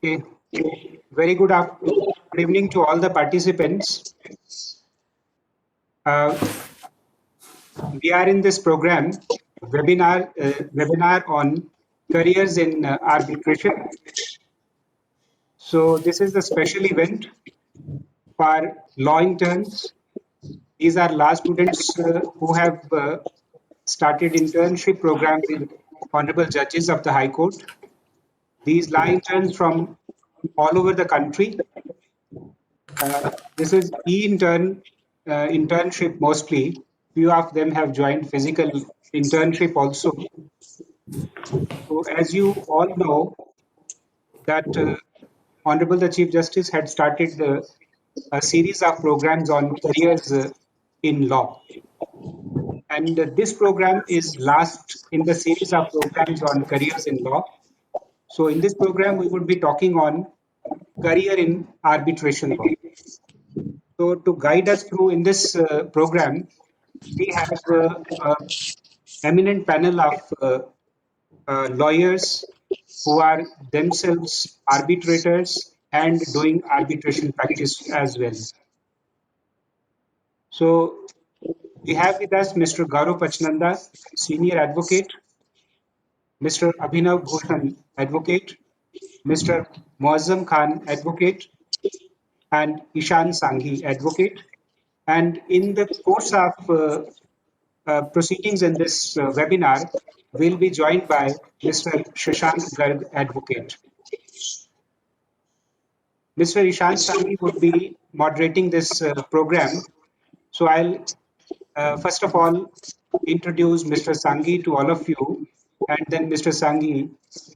Okay. Very good evening to all the participants. Uh, we are in this program webinar on careers in arbitration. So this is the special event for law interns. These are law students who have started internship program with honorable judges of the High Court. These law interns from all over the country. This is internship mostly. Few of them have joined physical internship also. So as you all know that Honorable the Chief Justice had started a series of programs on careers in law. And this program is last in the series of programs on careers in law. So in this program, we would be talking on career in arbitration law. So to guide us through in this program, we have an eminent panel of lawyers who are themselves arbitrators and doing arbitration practice as well. So we have with us Mr. Gaurav Pachnanda, Senior Advocate, Mr. Abhinav Bhushan, Advocate, Mr. Muazzam Khan, Advocate, and Ishan Sanghi, Advocate. And in the course of proceedings in this webinar, we'll be joined by Mr. Shashank Garg, Advocate. Mr. Ishan Sanghi would be moderating this program. So I'll first of all introduce Mr. Sanghi to all of you, and then Mr. Sanghi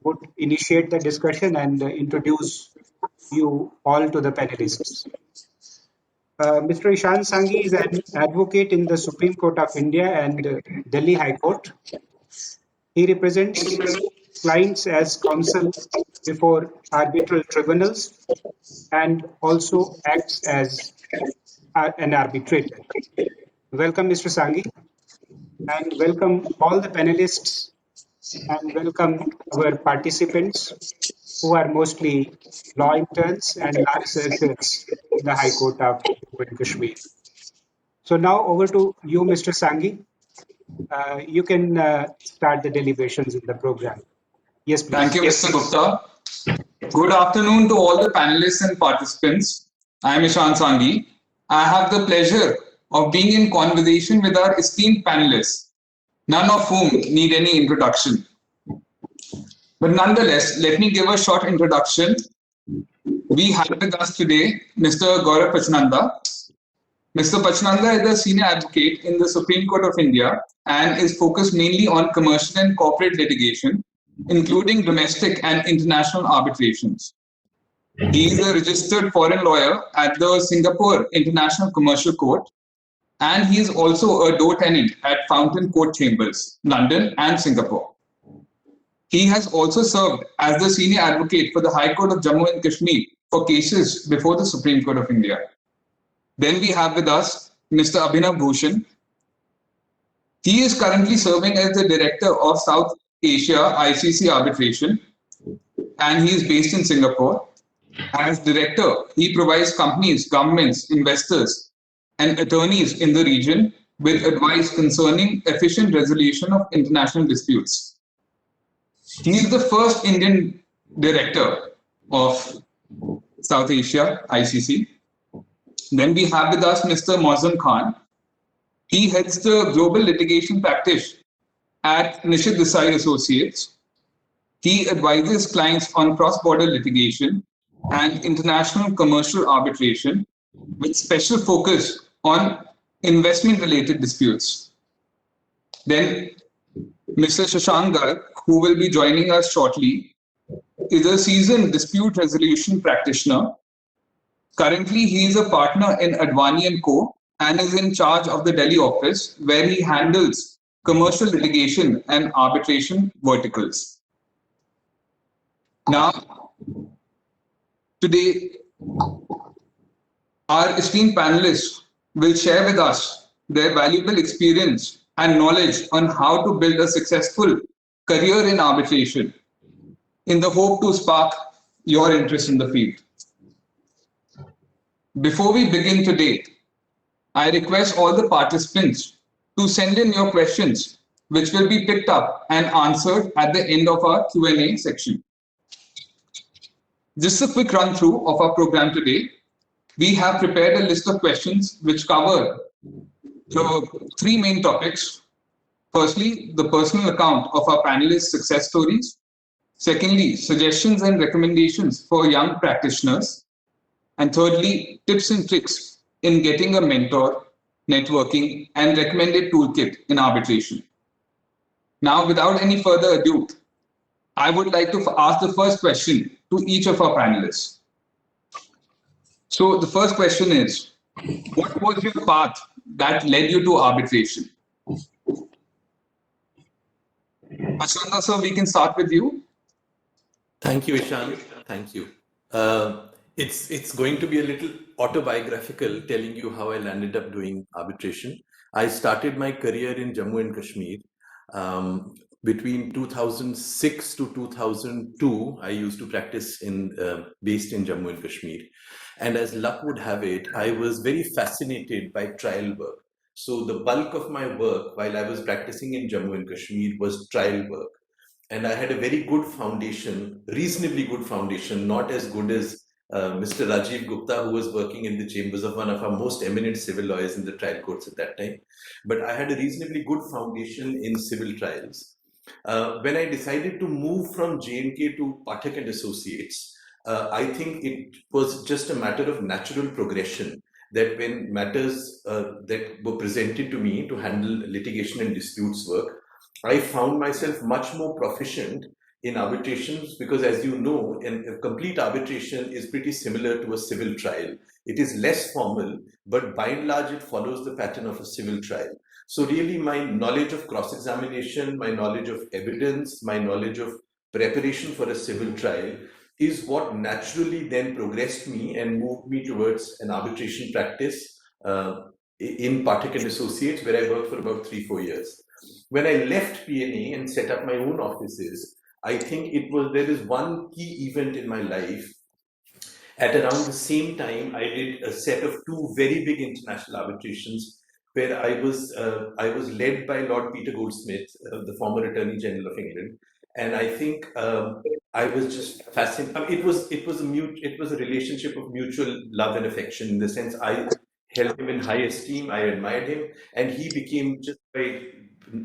would initiate the discussion and introduce you all to the panelists. Mr. Ishan Sanghi is an advocate in the Supreme Court of India and Delhi High Court. He represents clients as counsel before arbitral tribunals and also acts as an arbitrator. Welcome, Mr. Sanghi, and welcome all the panelists, and welcome our participants who are mostly law interns and law researchers in the High Court of Jammu and Kashmir. So now over to you, Mr. Sanghi. You can start the deliberations in the program. Yes, please. Thank you, Mr. Gupta. Good afternoon to all the panelists and participants. I am Ishan Sanghi. I have the pleasure of being in conversation with our esteemed panelists, none of whom need any introduction. But nonetheless, let me give a short introduction. We have with us today Mr. Gaurav Pachnanda. Mr. Pachnanda is a senior advocate in the Supreme Court of India and is focused mainly on commercial and corporate litigation, including domestic and international arbitrations. He is a registered foreign lawyer at the Singapore International Commercial Court, and he is also a door tenant at Fountain Court Chambers, London and Singapore. He has also served as the senior advocate for the High Court of Jammu and Kashmir for cases before the Supreme Court of India. Then we have with us Mr. Abhinav Bhushan. He is currently serving as the Director of South Asia ICC Arbitration, and he is based in Singapore. As Director, he provides companies, governments, investors, and attorneys in the region with advice concerning efficient resolution of international disputes. He is the first Indian Director of South Asia ICC. Then we have with us Mr. Muazzam Khan. He heads the global litigation practice at Nishit Desai Associates. He advises clients on cross-border litigation and international commercial arbitration with special focus on investment-related disputes. Then Mr. Shashank Garg, who will be joining us shortly, is a seasoned dispute resolution practitioner. Currently, he is a partner in Advani & Co. and is in charge of the Delhi office, where he handles commercial litigation and arbitration verticals. Now, today, our esteemed panelists will share with us their valuable experience and knowledge on how to build a successful career in arbitration, in the hope to spark your interest in the field. Before we begin today, I request all the participants to send in your questions, which will be picked up and answered at the end of our Q&A section. Just a quick run through of our program today. We have prepared a list of questions which cover the three main topics. Firstly, the personal account of our panelists' success stories. Secondly, suggestions and recommendations for young practitioners. And thirdly, tips and tricks in getting a mentor, networking, and recommended toolkit in arbitration. Now, without any further ado, I would like to ask the first question to each of our panelists. So the first question is, what was your path that led you to arbitration? Ashwanda sir, we can start with you. Thank you, Ishan. Thank you. It's going to be a little autobiographical, telling you how I landed up doing arbitration. I started my career in Jammu and Kashmir. Between 2006 to 2002, I used to practice based in Jammu and Kashmir. And as luck would have it, I was very fascinated by trial work. So the bulk of my work while I was practicing in Jammu and Kashmir was trial work. And I had a very good foundation, reasonably good foundation, not as good as Mr. Rajiv Gupta, who was working in the chambers of one of our most eminent civil lawyers in the trial courts at that time. But I had a reasonably good foundation in civil trials. When I decided to move from J&K to Pathak and Associates, I think it was just a matter of natural progression that when matters that were presented to me to handle litigation and disputes work, I found myself much more proficient in arbitrations because, as you know, a complete arbitration is pretty similar to a civil trial. It is less formal, but by and large, it follows the pattern of a civil trial. So really, my knowledge of cross-examination, my knowledge of evidence, my knowledge of preparation for a civil trial is what naturally then progressed me and moved me towards an arbitration practice in Pathak and Associates, where I worked for about 3-4 years. When I left P&A and set up my own offices, I think there is one key event in my life. At around the same time, I did a set of 2 very big international arbitrations where I was led by Lord Peter Goldsmith, the former Attorney General of England, and I think I was just fascinated. I mean, it was a relationship of mutual love and affection in the sense I held him in high esteem, I admired him, and he became, just by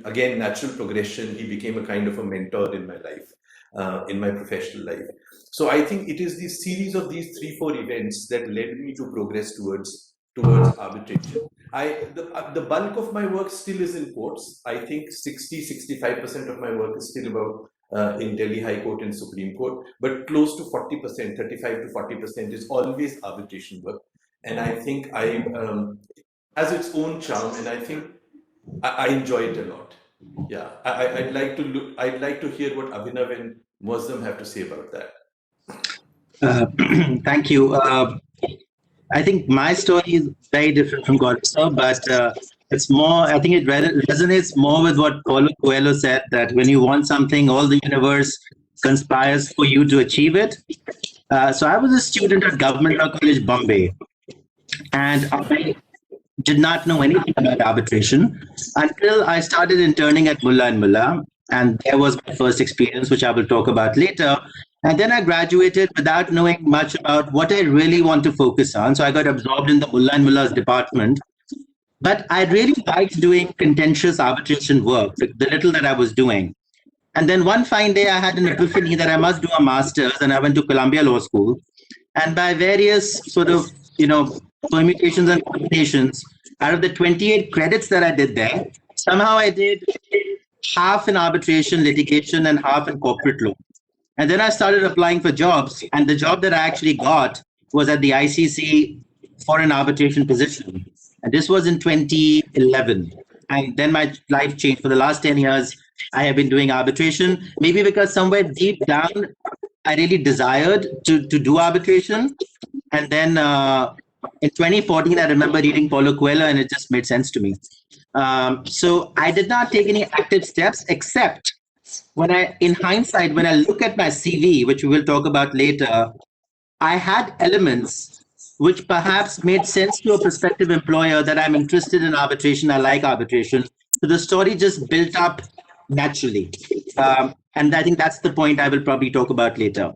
again natural progression, he became a kind of a mentor in my life, in my professional life. So I think it is the series of these 3-4 events that led me to progress towards arbitration. The bulk of my work still is in courts. I think 60-65% of my work is still about in Delhi High Court and Supreme Court, but close to 40%, 35 to 40% is always arbitration work. And I think has its own charm, and I think I enjoy it a lot. Yeah, I'd like to hear what Abhinav and Muazzam have to say about that. Thank you. I think my story is very different from Gaurav sir, but it's more, I think it resonates more with what Paulo Coelho said, that when you want something, all the universe conspires for you to achieve it. So I was a student at Government Law College, Bombay, and I did not know anything about arbitration until I started interning at Mullah and Mullah, and there was my first experience, which I will talk about later. And then I graduated without knowing much about what I really want to focus on. So I got absorbed in the Mullah and Mullah's department. But I really liked doing contentious arbitration work, the little that I was doing. And then one fine day, I had an epiphany that I must do a master's, and I went to Columbia Law School. And by various sort of, permutations and combinations, out of the 28 credits that I did there, somehow I did half in arbitration, litigation, and half in corporate law. And then I started applying for jobs, and the job that I actually got was at the ICC for an arbitration position. And this was in 2011. And then my life changed. For the last 10 years, I have been doing arbitration, maybe because somewhere deep down, I really desired to do arbitration. And then in 2014, I remember reading Paulo Coelho, and it just made sense to me. So I did not take any active steps except in hindsight, when I look at my CV, which we will talk about later, I had elements which perhaps made sense to a prospective employer that I'm interested in arbitration. I like arbitration. So the story just built up naturally. And I think that's the point I will probably talk about later.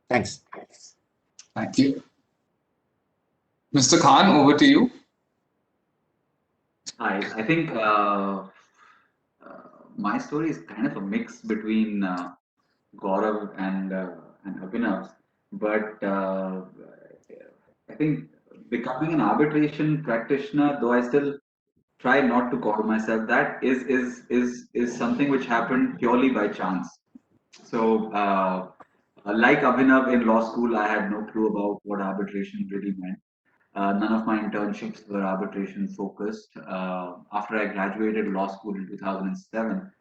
Thanks. Thank you. Mr. Khan, over to you. Hi, I think my story is kind of a mix between Gaurav and Abhinav, but I think becoming an arbitration practitioner, though I still try not to call myself that, is something which happened purely by chance. So, like Abhinav in law school, I had no clue about what arbitration really meant. None of my internships were arbitration focused. After I graduated law school in 2007,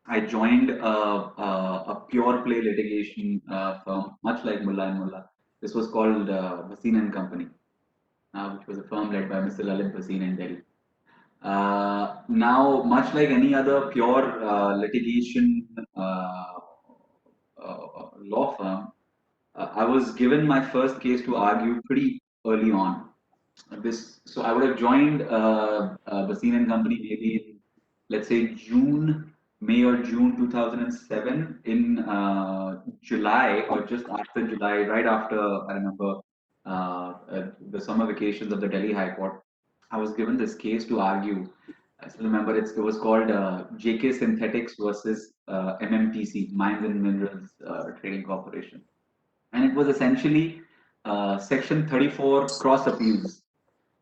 I joined a pure play litigation firm, much like Mullah and Mullah. This was called Bhasin and Company, which was a firm led by Mr. Lalit Bhasin in Delhi. Now, much like any other pure litigation law firm, I was given my first case to argue pretty early on. So I would have joined Bhasin and Company maybe in, let's say, May or June 2007. In July or just after July, right after, I remember, the summer vacations of the Delhi High Court, I was given this case to argue. I still remember it was called JK Synthetics versus MMTC, Mines and Minerals Trading Corporation. And it was essentially Section 34 cross appeals.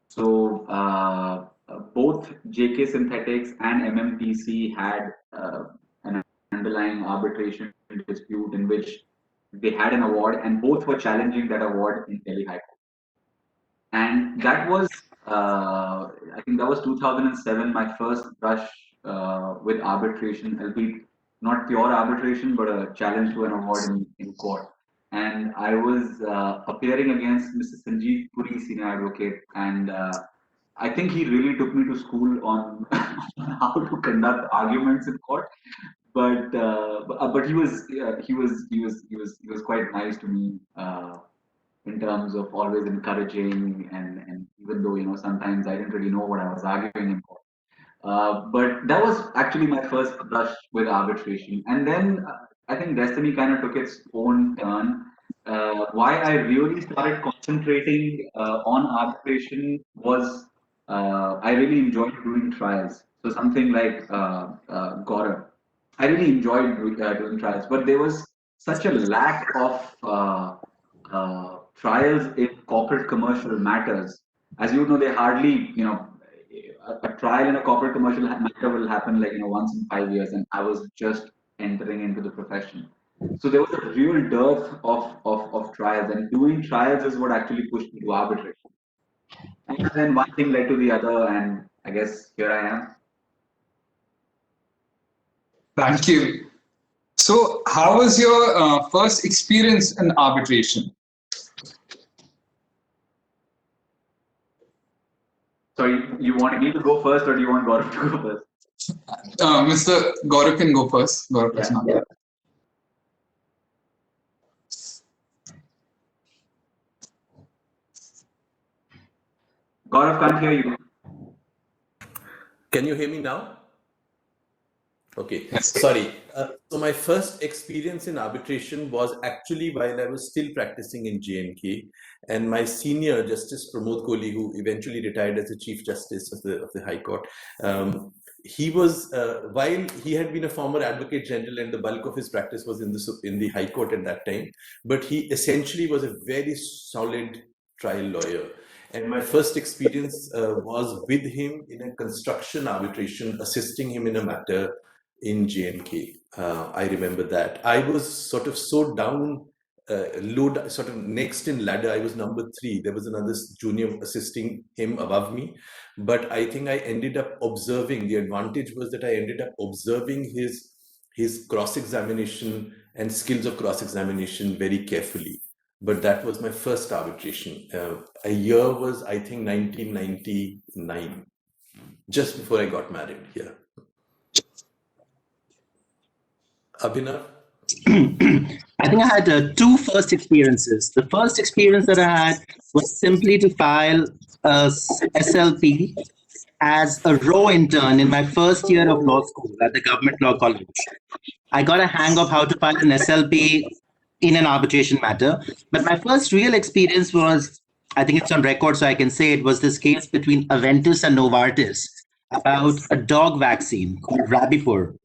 So both JK Synthetics and MMTC had an underlying arbitration dispute in which they had an award, and both were challenging that award in Delhi High Court. And that was, I think that was 2007, my first brush with arbitration, albeit not pure arbitration, but a challenge to an award in court. And I was appearing against Mr. Sanjeev Puri, senior advocate, and I think he really took me to school on how to conduct arguments in court. But he was quite nice to me in terms of always encouraging, and even though sometimes I didn't really know what I was arguing in court. But that was actually my first brush with arbitration, and then I think destiny kind of took its own turn. Why I really started concentrating on arbitration was I really enjoyed doing trials. So something like Gaurav, I really enjoyed doing trials, but there was such a lack of trials in corporate commercial matters. As you know, they hardly, a trial in a corporate commercial matter will happen like once in 5 years, and I was just entering into the profession. So there was a real dearth of trials, and doing trials is what actually pushed me to arbitration. And then one thing led to the other, and I guess here I am. Thank you. So, how was your first experience in arbitration? Sorry, you want me to go first, or do you want Gaurav to go first? Mr. Gaurav can go first. Gaurav is not there. Gaurav can't hear you. Can you hear me now? Okay, Yes. sorry. So my first experience in arbitration was actually while I was still practicing in JNK, and my senior Justice Pramod Kohli, who eventually retired as the Chief Justice of the High Court, he was while he had been a former Advocate General and the bulk of his practice was in the High Court at that time, but he essentially was a very solid trial lawyer. And my first experience was with him in a construction arbitration, assisting him in a matter in JNK. I remember that. I was sort of so down, sort of next in ladder. I was number 3. There was another junior assisting him above me. But I think I ended up observing, the advantage was that I ended up observing his cross-examination and skills of cross-examination very carefully. But that was my first arbitration. A year was, I think, 1999. just before I got married. Yeah. Abhinav? I think I had two first experiences. The first experience that I had was simply to file a SLP as a row intern in my first year of law school at the Government Law College. I got a hang of how to file an SLP in an arbitration matter. But my first real experience was, I think it's on record, so I can say it was this case between Aventis and Novartis about a dog vaccine called Rabipur,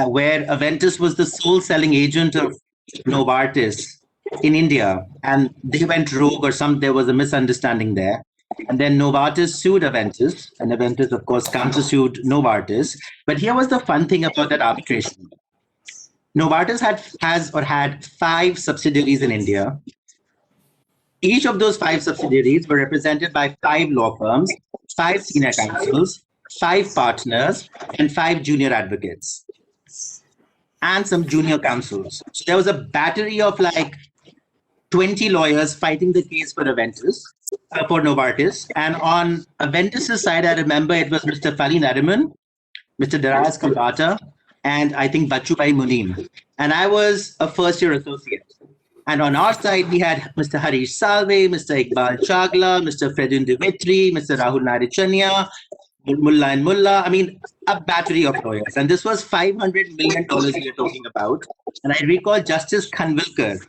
where Aventis was the sole selling agent of Novartis in India, and they went rogue, or there was a misunderstanding there. And then Novartis sued Aventis, and Aventis, of course, countersued Novartis. But here was the fun thing about that arbitration. Novartis had 5 subsidiaries in India. Each of those 5 subsidiaries were represented by 5 law firms, 5 senior counsels, 5 partners, and 5 junior advocates, and some junior counsels. So there was a battery of like 20 lawyers fighting the case for Aventis, for Novartis. And on Aventis' side, I remember it was Mr. Fali Nariman, Mr. Darius Kalbata, and I think Bachubai Munim. And I was a first-year associate. And on our side, we had Mr. Harish Salve, Mr. Iqbal Chagla, Mr. Fredun Dimitri, Mr. Rahul Narichania, Mullah and Mullah. I mean, a battery of lawyers. And this was $500 million we were talking about. And I recall Justice Khanvilkar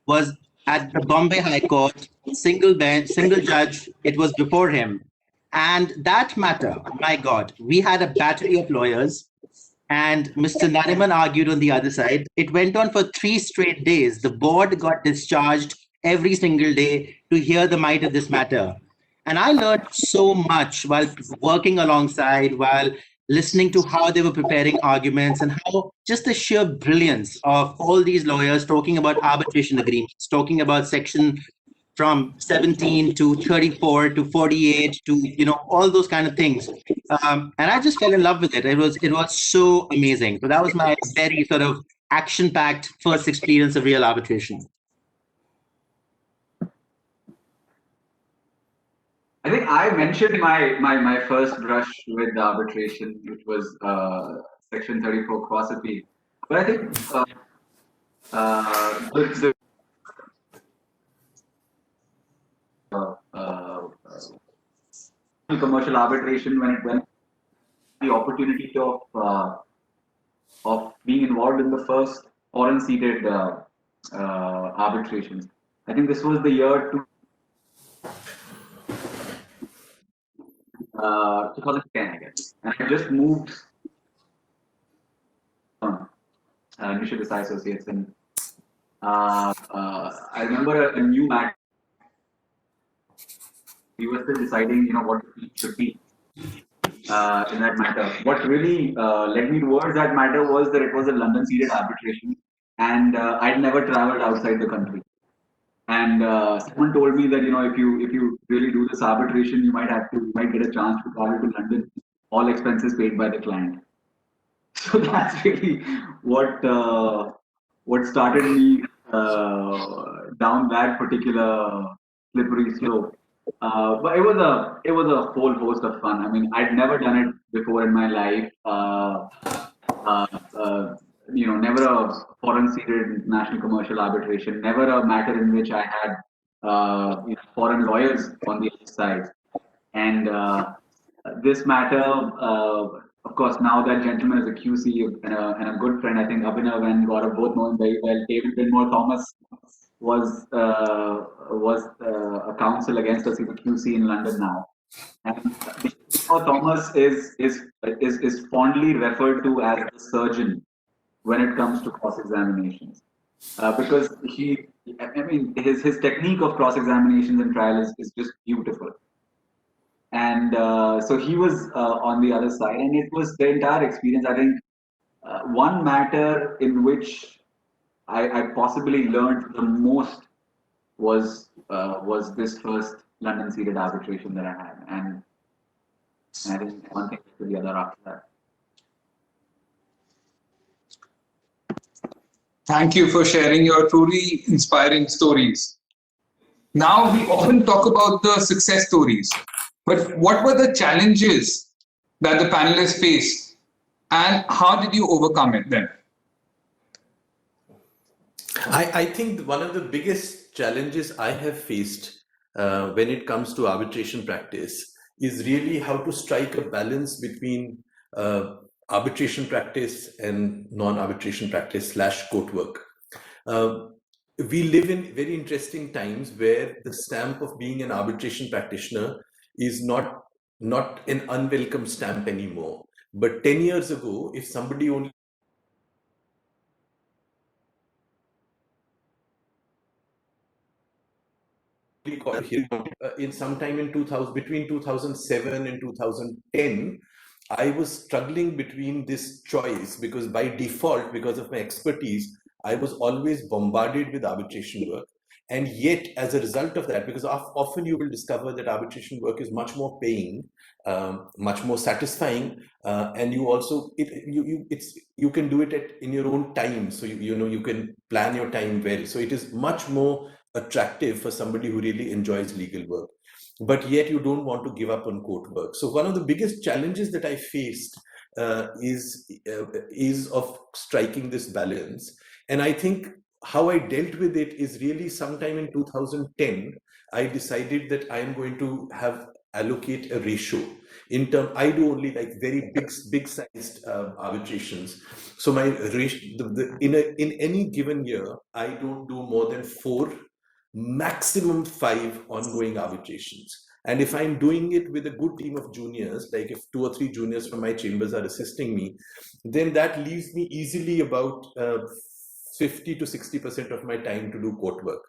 was at the Bombay High Court, single bench, single judge. It was before him. And that matter, my God, we had a battery of lawyers. And Mr. Nariman argued on the other side. It went on for 3 straight days. The board got discharged every single day to hear the might of this matter. And I learned so much while working alongside, while listening to how they were preparing arguments, and how just the sheer brilliance of all these lawyers talking about arbitration agreements, talking about section from 17 to 34 to 48 to all those kind of things, and I just fell in love with it. It was so amazing. So that was my very sort of action-packed first experience of real arbitration. I think I mentioned my first brush with arbitration, which was Section 34 cross appeal. But I think the commercial arbitration, when the opportunity of being involved in the first foreign seated arbitrations. I think this was the year 2010, I guess, and I just moved Nisha Desai Associates, and I remember a new matter. We were still deciding, what it should be in that matter. What really led me towards that matter was that it was a London-seated arbitration, and I'd never traveled outside the country. And someone told me that if you really do this arbitration, you might get a chance to travel to London, all expenses paid by the client. So that's really what started me down that particular slippery slope. But it was a whole host of fun. I mean, I'd never done it before in my life. Never a foreign seated international commercial arbitration, never a matter in which I had foreign lawyers on the other side. And this matter, of course, now that gentleman is a QC and a good friend. I think Abhinav and Gaurav both know him very well. David Binmore Thomas was a counsel against us. He's a QC in London now. And Binmore Thomas is fondly referred to as the surgeon when it comes to cross-examinations, because his technique of cross-examinations in trial is just beautiful. And so he was on the other side, and it was the entire experience. I think one matter in which I possibly learned the most was this first London-seated arbitration that I had, and I think one thing to the other after that. Thank you for sharing your truly inspiring stories. Now, we often talk about the success stories, but what were the challenges that the panelists face, and how did you overcome it then? I think one of the biggest challenges I have faced when it comes to arbitration practice is really how to strike a balance between arbitration practice and non-arbitration practice / court work. We live in very interesting times where the stamp of being an arbitration practitioner is not an unwelcome stamp anymore. But 10 years ago, if somebody only in sometime in 2000, between 2007 and 2010, I was struggling between this choice because by default, because of my expertise, I was always bombarded with arbitration work. And yet, as a result of that, because often you will discover that arbitration work is much more paying, much more satisfying, and you also you can do it in your own time. So you can plan your time well. So it is much more attractive for somebody who really enjoys legal work, but yet you don't want to give up on court work. So one of the biggest challenges that I faced is of striking this balance. And I think how I dealt with it is really sometime in 2010, I decided that I am going to allocate a ratio. I do only like very big sized arbitrations. So my ratio, in any given year, I don't do more than 4, maximum 5 ongoing arbitrations. And if I'm doing it with a good team of juniors, like if 2 or 3 juniors from my chambers are assisting me, then that leaves me easily about 50 to 60% of my time to do court work.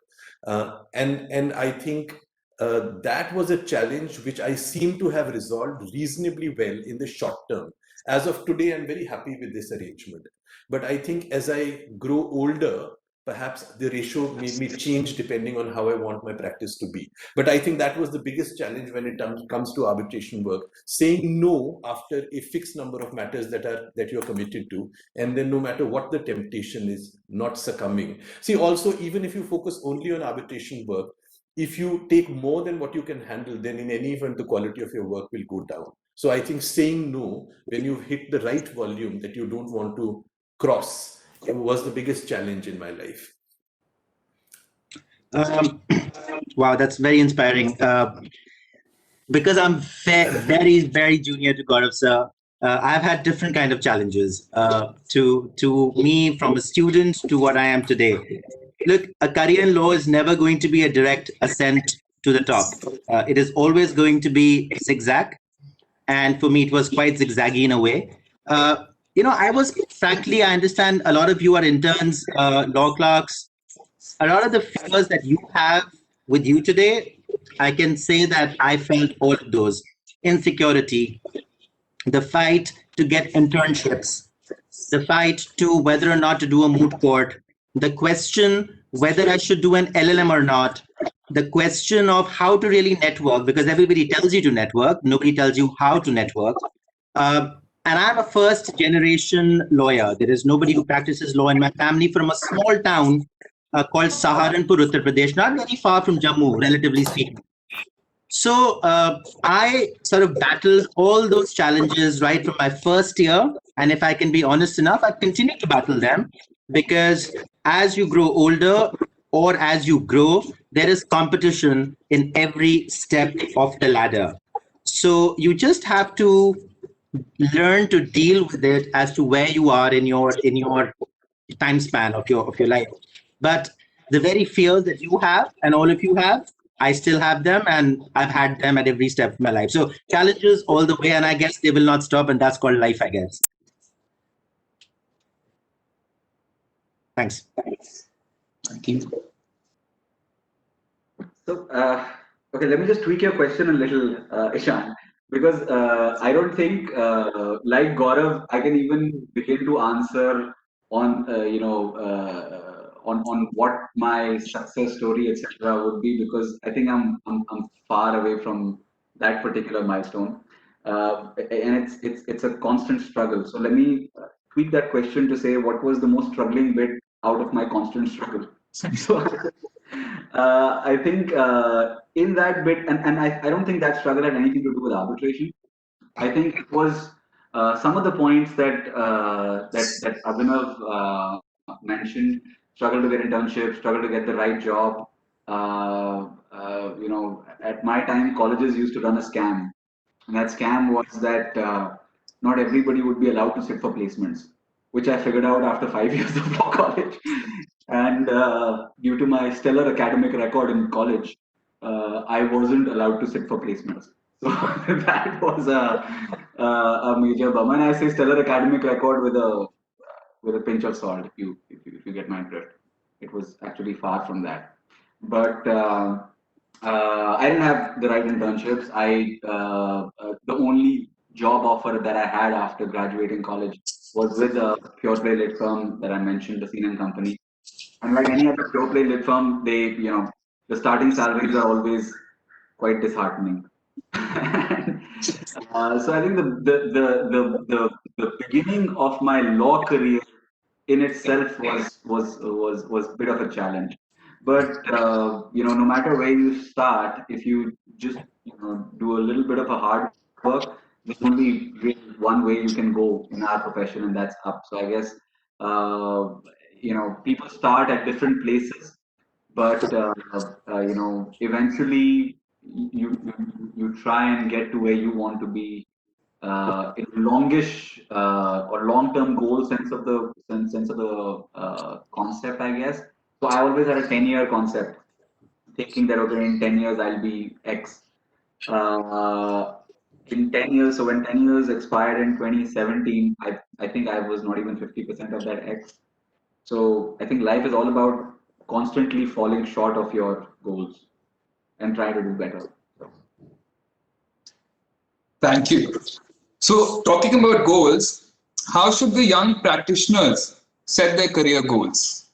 And I think that was a challenge which I seem to have resolved reasonably well in the short term. As of today, I'm very happy with this arrangement. But I think as I grow older, perhaps the ratio may change depending on how I want my practice to be. But I think that was the biggest challenge when it comes to arbitration work, saying no after a fixed number of matters that you're committed to, and then no matter what the temptation is, not succumbing. See, also, even if you focus only on arbitration work, if you take more than what you can handle, then in any event, the quality of your work will go down. So I think saying no when you've hit the right volume that you don't want to cross was the biggest challenge in my life. Wow, that's very inspiring. Because I'm very, very junior to Gaurav sir, I've had different kind of challenges to me from a student to what I am today. Look, a career in law is never going to be a direct ascent to the top. It is always going to be zigzag. And for me, it was quite zigzaggy in a way. I was, frankly, I understand a lot of you are interns, law clerks. A lot of the fears that you have with you today, I can say that I felt all of those. Insecurity, the fight to get internships, the fight to whether or not to do a moot court, the question whether I should do an LLM or not, the question of how to really network, because everybody tells you to network, nobody tells you how to network. And I'm a first generation lawyer. There is nobody who practices law in my family from a small town called Saharanpur, Uttar Pradesh, not very far from Jammu, relatively speaking. So I sort of battled all those challenges right from my first year. And if I can be honest enough, I continue to battle them because as you grow older or as you grow, there is competition in every step of the ladder. So you just have to learn to deal with it as to where you are in your time span of your life. But the very fears that you have and all of you have, I still have them, and I've had them at every step of my life. So challenges all the way, and I guess they will not stop, and that's called life, I guess. Thanks. Thank you. So, okay, let me just tweak your question a little, Ishan, because I don't think, like Gaurav, I can even begin to answer on, on what my success story, etc., would be, because I think I'm far away from that particular milestone, and it's a constant struggle. So let me tweak that question to say what was the most struggling bit out of my constant struggle. So I think in that bit, and I don't think that struggle had anything to do with arbitration. I think it was some of the points that Abhinav mentioned: struggle to get internship, struggle to get the right job. At my time, colleges used to run a scam, and that scam was that not everybody would be allowed to sit for placements, which I figured out after 5 years of law college. And due to my stellar academic record in college, I wasn't allowed to sit for placements. So that was a major bummer. And I say stellar academic record with a pinch of salt, if you get my drift. It was actually far from that. But I didn't have the right internships. The only job offer that I had after graduating college was with a pure play lit firm that I mentioned, the Basine & Company. And like any other pure play lit firm, the starting salaries are always quite disheartening. So I think the beginning of my law career in itself was a bit of a challenge. But no matter where you start, if you just do a little bit of a hard work, there's only really one way you can go in our profession, and that's up. So I guess people start at different places, but eventually you try and get to where you want to be in longish or long-term goal sense of the concept, I guess. So I always had a 10-year concept, thinking that okay, in 10 years I'll be X. In 10 years, so when 10 years expired in 2017, I think I was not even 50% of that X. So I think life is all about constantly falling short of your goals and try to do better. Thank you. So, talking about goals, how should the young practitioners set their career goals?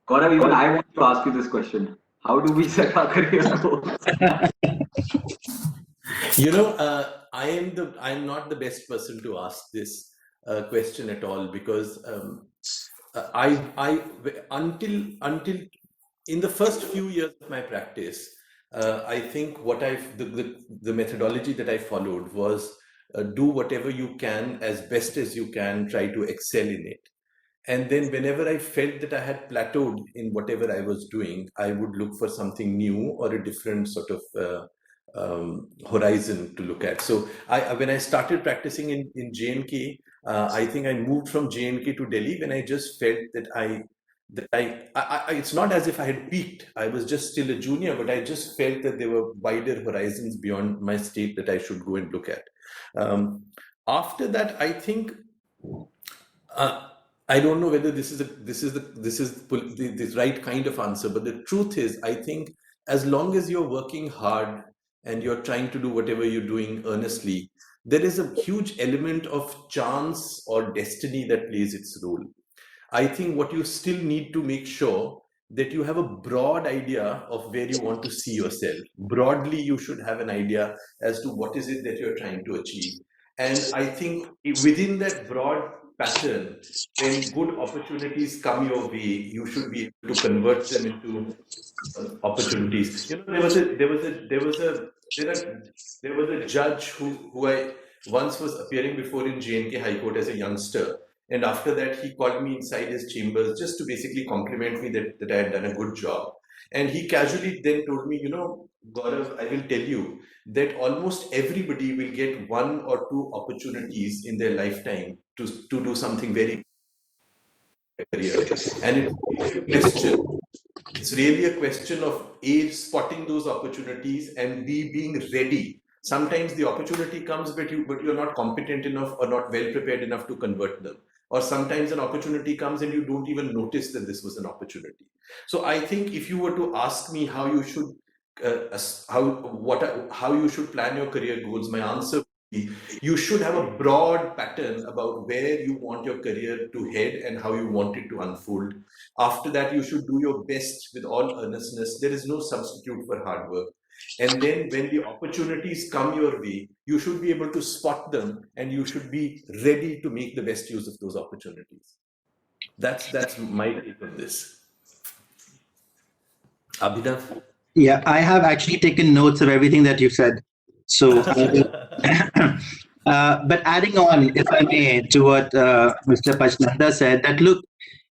Gaurav, even I want to ask you this question. How do we set our career goals? I'm not the best person to ask this question at all, because until in the first few years of my practice, I think the methodology that I followed was do whatever you can as best as you can, try to excel in it. And then whenever I felt that I had plateaued in whatever I was doing, I would look for something new or a different sort of horizon to look at. So when I started practicing in J&K, I think I moved from J&K to Delhi when I just felt that it's not as if I had peaked. I was just still a junior, but I just felt that there were wider horizons beyond my state that I should go and look at. After that, I think I don't know whether this is the right kind of answer, but the truth is, I think as long as you're working hard and you're trying to do whatever you're doing earnestly, there is a huge element of chance or destiny that plays its role. I think what you still need to make sure that you have a broad idea of where you want to see yourself. Broadly, you should have an idea as to what is it that you're trying to achieve. And I think within that broad pattern, when good opportunities come your way, you should be able to convert them into opportunities. There was a judge who I once was appearing before in J&K High Court as a youngster. And after that, he called me inside his chambers just to basically compliment me that I had done a good job. And he casually then told me, Gaurav, I will tell you that almost everybody will get one or two opportunities in their lifetime to do something very career. And it's really a question of A, spotting those opportunities, and B, being ready. Sometimes the opportunity comes, but you're not competent enough or not well prepared enough to convert them. Or sometimes an opportunity comes and you don't even notice that this was an opportunity. So I think if you were to ask me how you should how you should plan your career goals, my answer would be you should have a broad pattern about where you want your career to head and how you want it to unfold. After that, you should do your best with all earnestness. There is no substitute for hard work. And then when the opportunities come your way, you should be able to spot them and you should be ready to make the best use of those opportunities. That's my take on this. Abhinav? Yeah, I have actually taken notes of everything that you said. So, but adding on, if I may, to what Mr. Pachnanda said, that look,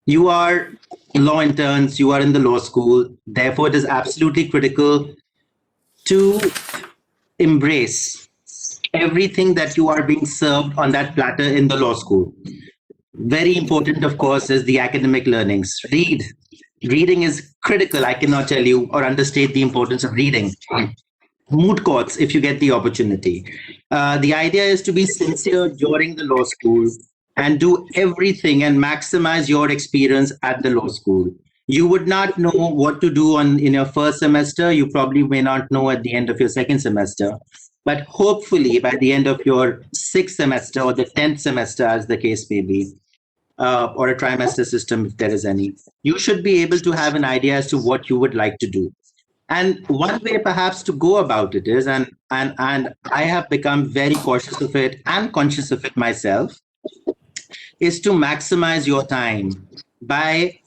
you are law interns, you are in the law school. Therefore, it is absolutely critical to embrace everything that you are being served on that platter in the law school. Very important, of course, is the academic learnings. Read. Reading is critical. I cannot tell you or understate the importance of reading. Moot courts, if you get the opportunity. The idea is to be sincere during the law school and do everything and maximize your experience at the law school. You would not know what to do in your first semester. You probably may not know at the end of your second semester. But hopefully, by the end of your sixth semester or the 10th semester, as the case may be, or a trimester system, if there is any, you should be able to have an idea as to what you would like to do. And one way perhaps to go about it is, and I have become very cautious of it and conscious of it myself, is to maximize your time by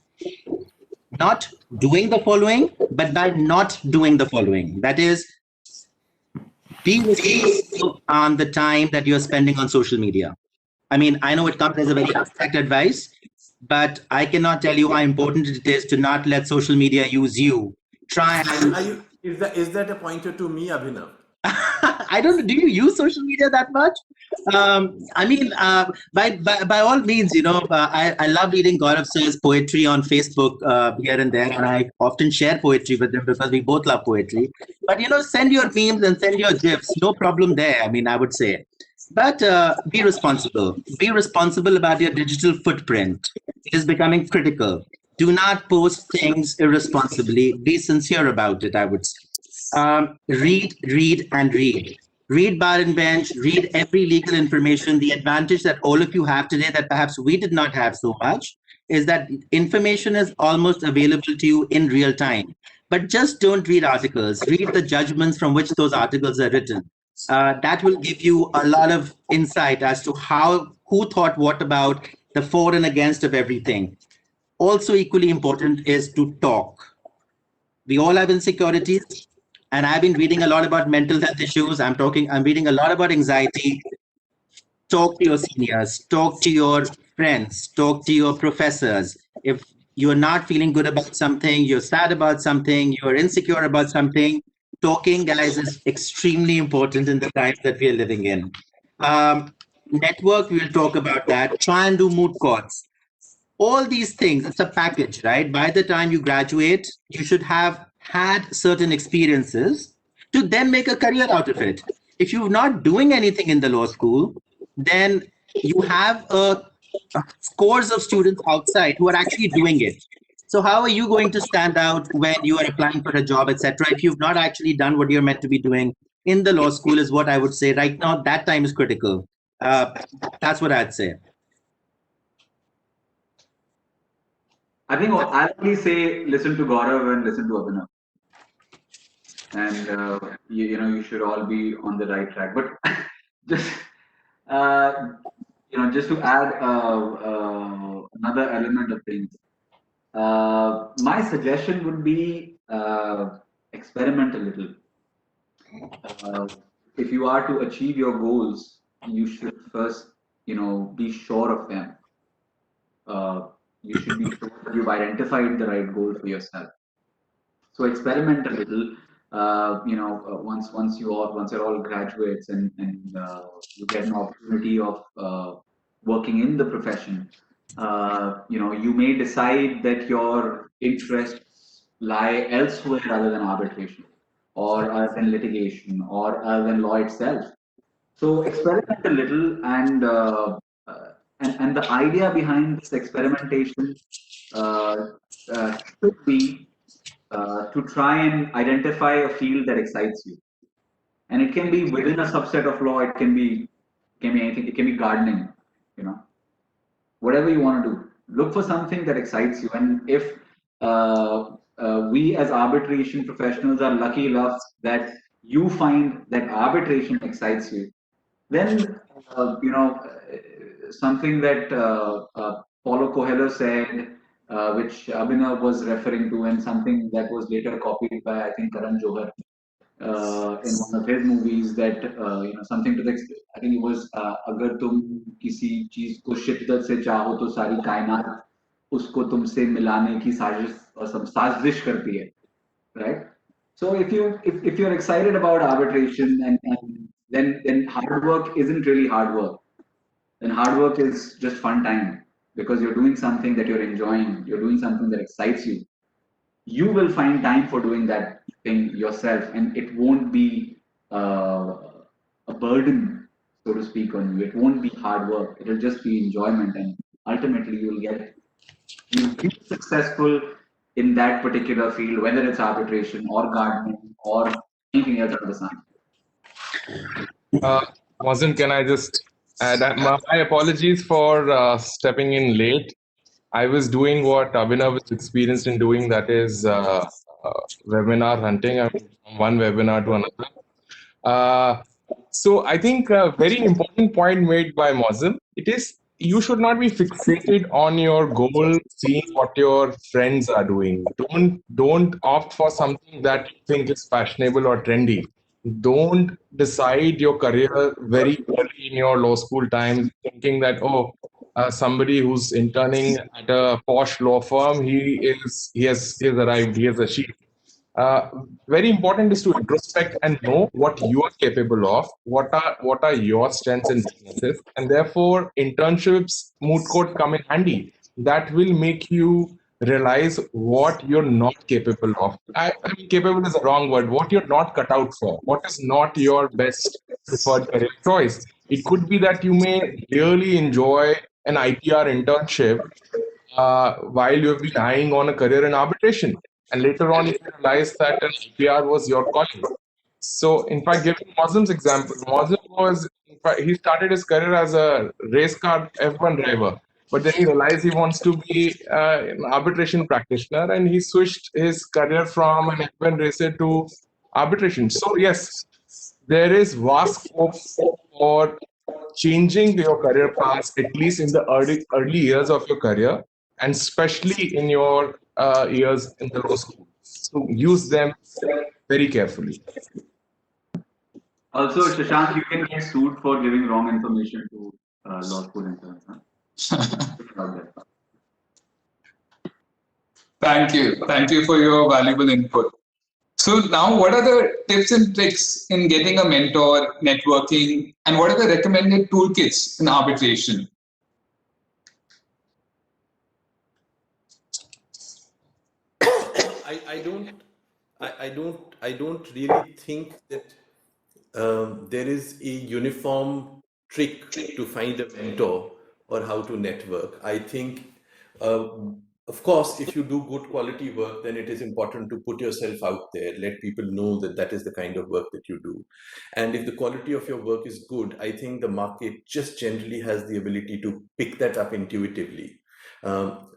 not doing the following, but by not doing the following. That is, be responsible on the time that you're spending on social media. I mean, I know it comes as a very abstract advice, but I cannot tell you how important it is to not let social media use you. Try and Is that a pointer to me, Abhinav? I don't know. Do you use social media that much? I mean, by all means, I love reading Gaurav Sir's poetry on Facebook here and there, and I often share poetry with him because we both love poetry. But send your memes and send your gifs. No problem there. I mean, I would say, but be responsible. Be responsible about your digital footprint. It is becoming critical. Do not post things irresponsibly. Be sincere about it. I would say. Read, read, and read. Read bar and bench, read every legal information. The advantage that all of you have today that perhaps we did not have so much is that information is almost available to you in real time. But just don't read articles. Read the judgments from which those articles are written. That will give you a lot of insight as to who thought what about the for and against of everything. Also, equally important is to talk. We all have insecurities, and I've been reading a lot about mental health issues. I'm reading a lot about anxiety. Talk to your seniors, talk to your friends, talk to your professors. If you're not feeling good about something, you're sad about something, you're insecure about something, talking, guys, is extremely important in the times that we are living in. Network, we'll talk about that. Try and do moot courts. All these things, it's a package, right? By the time you graduate, you should have had certain experiences to then make a career out of it. If you're not doing anything in the law school, then you have scores of students outside who are actually doing it. So how are you going to stand out when you are applying for a job, etc., if you've not actually done what you're meant to be doing in the law school? Is what I would say right now. That time is critical. That's what I'd say. I think I'll only say listen to Gaurav and listen to Abhinav, and you should all be on the right track. But just uh, just to add another element of things, my suggestion would be experiment a little. If you are to achieve your goals, you should first, be sure of them. You should be sure that you've identified the right goal for yourself. So experiment a little. Once you're all graduates and you get an opportunity of working in the profession, you may decide that your interests lie elsewhere other than arbitration, or other than litigation, or other than law itself. So experiment a little, and the idea behind this experimentation uh, should be to try and identify a field that excites you, and it can be within a subset of law. It can be anything. It can be gardening. You know, whatever you want to do. Look for something that excites you, and if we as arbitration professionals are lucky enough that you find that arbitration excites you, then something that Paulo Coelho said, which Abhinav was referring to, and something that was later copied by, I think, Karan Johar in one of his movies, that something to the I think it was अगर तुम किसी चीज को शिद्दत से चाहो तो सारी कायनात उसको तुमसे मिलाने की साजिश करती है, right? So if you're excited about arbitration, and then hard work isn't really hard work. Then hard work is just fun time, because you're doing something that you're enjoying, you're doing something that excites you. You will find time for doing that thing yourself, and it won't be a burden, so to speak, on you. It won't be hard work. It'll just be enjoyment, and ultimately you'll be successful in that particular field, whether it's arbitration or gardening or anything else under the sun. Wasn't, can I just add? My apologies for stepping in late. I was doing what Abhinav is experienced in doing, that is webinar hunting. I moved from one webinar to another. So I think a very important point made by Mozam, it is you should not be fixated on your goal, seeing what your friends are doing. Don't opt for something that you think is fashionable or trendy. Don't decide your career very early in your law school times, thinking that somebody who's interning at a posh law firm, he has arrived, he has achieved. Very important is to introspect and know what you are capable of, what are your strengths and weaknesses, and therefore internships, moot court come in handy. That will make you realize what you're not capable of. I mean, capable is a wrong word. What you're not cut out for. What is not your best preferred career choice. It could be that you may really enjoy an IPR internship while you've been eyeing on a career in arbitration. And later on, you realize that an IPR was your calling. So, in fact, giving Mozam's example, Mozam was, in fact, he started his career as a race car F1 driver, but then he realized he wants to be an arbitration practitioner, and he switched his career from an F1 racer to arbitration. So, yes, there is vast scope for changing your career path, at least in the early years of your career, and especially in your years in the law school. So use them very carefully. Also, Shashank, you can get sued for giving wrong information to law school interns. Huh? Thank you for your valuable input. So now, what are the tips and tricks in getting a mentor, networking, and what are the recommended toolkits in arbitration? I don't really think that there is a uniform trick to find a mentor or how to network. I think, of course, if you do good quality work, then it is important to put yourself out there, let people know that that is the kind of work that you do. And if the quality of your work is good, I think the market just generally has the ability to pick that up intuitively.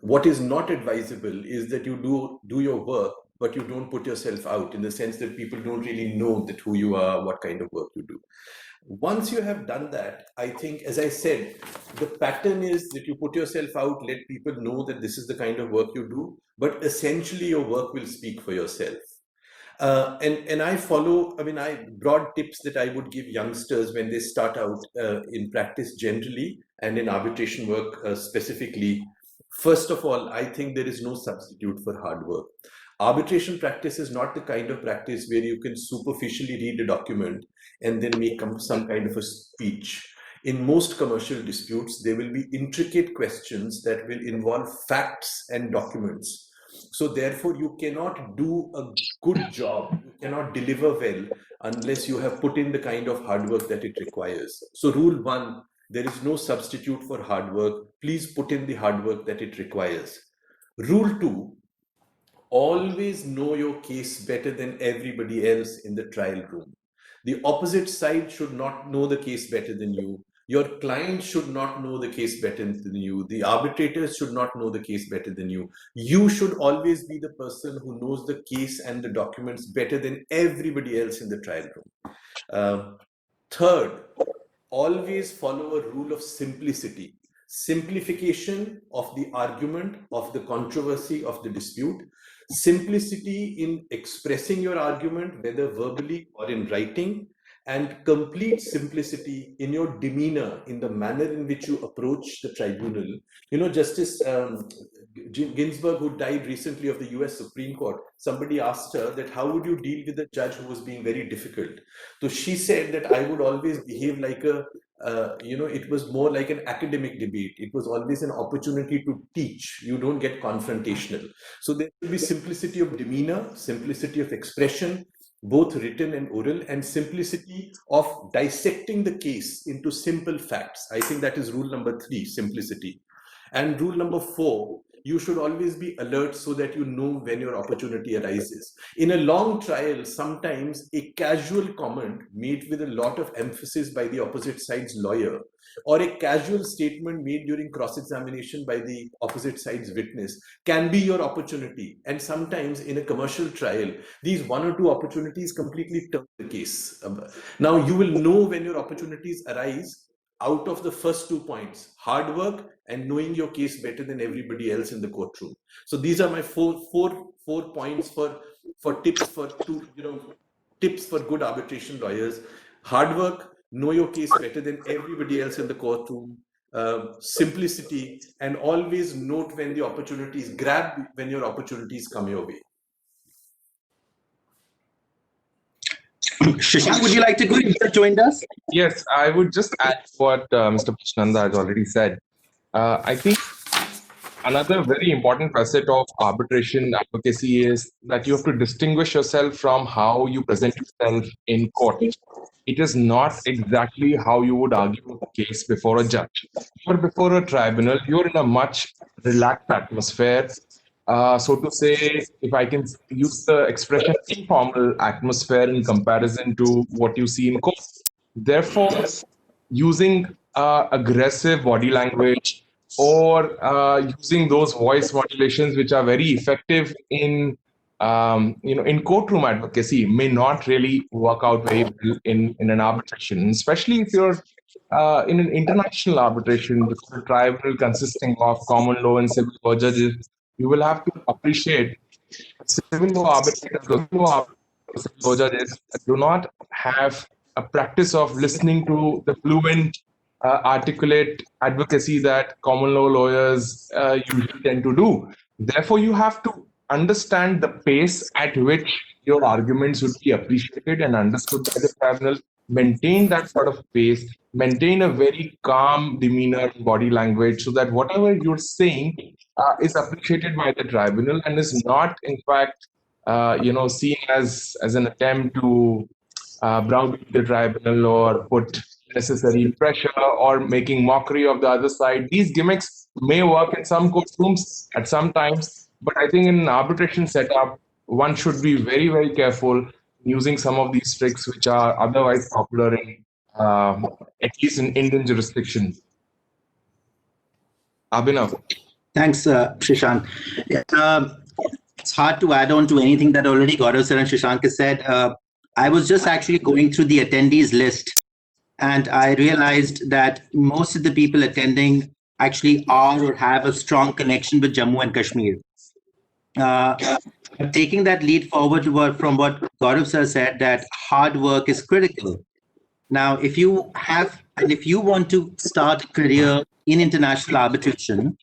What is not advisable is that you do your work, but you don't put yourself out, in the sense that people don't really know that who you are, what kind of work you do. Once you have done that, I think, as I said, the pattern is that you put yourself out, let people know that this is the kind of work you do, but essentially your work will speak for yourself. And I follow, I mean, broad tips that I would give youngsters when they start out in practice generally, and in arbitration work specifically. First of all, I think there is no substitute for hard work. Arbitration practice is not the kind of practice where you can superficially read a document and then make some kind of a speech. In most commercial disputes, there will be intricate questions that will involve facts and documents. So therefore, you cannot do a good job, you cannot deliver well unless you have put in the kind of hard work that it requires. So rule one, there is no substitute for hard work. Please put in the hard work that it requires. Rule two, always know your case better than everybody else in the trial room. The opposite side should not know the case better than you. Your client should not know the case better than you. The arbitrators should not know the case better than you. You should always be the person who knows the case and the documents better than everybody else in the trial room. Third, always follow a rule of simplicity. simplification of the argument, of the controversy, of the dispute, simplicity in expressing your argument, whether verbally or in writing, and complete simplicity in your demeanor, in the manner in which you approach the tribunal. You know, Justice Ginsburg, who died recently of the US Supreme Court, somebody asked her that how would you deal with a judge who was being very difficult? So she said that I would always behave like a, it was more like an academic debate. It was always an opportunity to teach. You don't get confrontational. So there will be simplicity of demeanor, simplicity of expression, both written and oral, and simplicity of dissecting the case into simple facts. I think that is rule number 3, simplicity. And rule number 4, you should always be alert so that you know when your opportunity arises. In a long trial, sometimes a casual comment made with a lot of emphasis by the opposite side's lawyer, or a casual statement made during cross-examination by the opposite side's witness can be your opportunity. And sometimes in a commercial trial, these 1 or 2 opportunities completely turn the case. Now you will know when your opportunities arise out of the first 2 points: hard work and knowing your case better than everybody else in the courtroom. So these are my four points for tips for tips for good arbitration lawyers: hard work, know your case better than everybody else in the courtroom, simplicity, and always note when the opportunities, grab when your opportunities come your way. Shashank, would you like to go? You just joined us. Yes, I would just add what Mr. Krishnanda has already said. I think another very important facet of arbitration advocacy is that you have to distinguish yourself from how you present yourself in court. It is not exactly how you would argue a case before a judge or before a tribunal. You're in a much relaxed atmosphere. So to say, if I can use the expression informal atmosphere in comparison to what you see in court. Therefore, using aggressive body language or using those voice modulations which are very effective in in courtroom advocacy may not really work out very well in an arbitration, especially if you're in an international arbitration, because a tribunal consisting of common law and civil law judges. You will have to appreciate civil law arbitrators, law judges do not have a practice of listening to the fluent, articulate advocacy that common law lawyers usually tend to do. Therefore, you have to understand the pace at which your arguments would be appreciated and understood by the tribunal, maintain that sort of pace, maintain a very calm demeanor, body language, so that whatever you're saying is appreciated by the tribunal and is not, in fact, seen as an attempt to browbeat the tribunal or put necessary pressure or making mockery of the other side. These gimmicks may work in some courtrooms at some times, but I think in an arbitration setup, one should be very, very careful using some of these tricks which are otherwise popular in, at least in Indian jurisdictions. Abhinav. Thanks, Shashank. It's hard to add on to anything that already Gaurav sir and Shashank has said. I was just actually going through the attendees list, and I realized that most of the people attending actually are or have a strong connection with Jammu and Kashmir. Taking that lead forward from what Gaurav sir said, that hard work is critical. Now, if you want to start a career in international arbitration,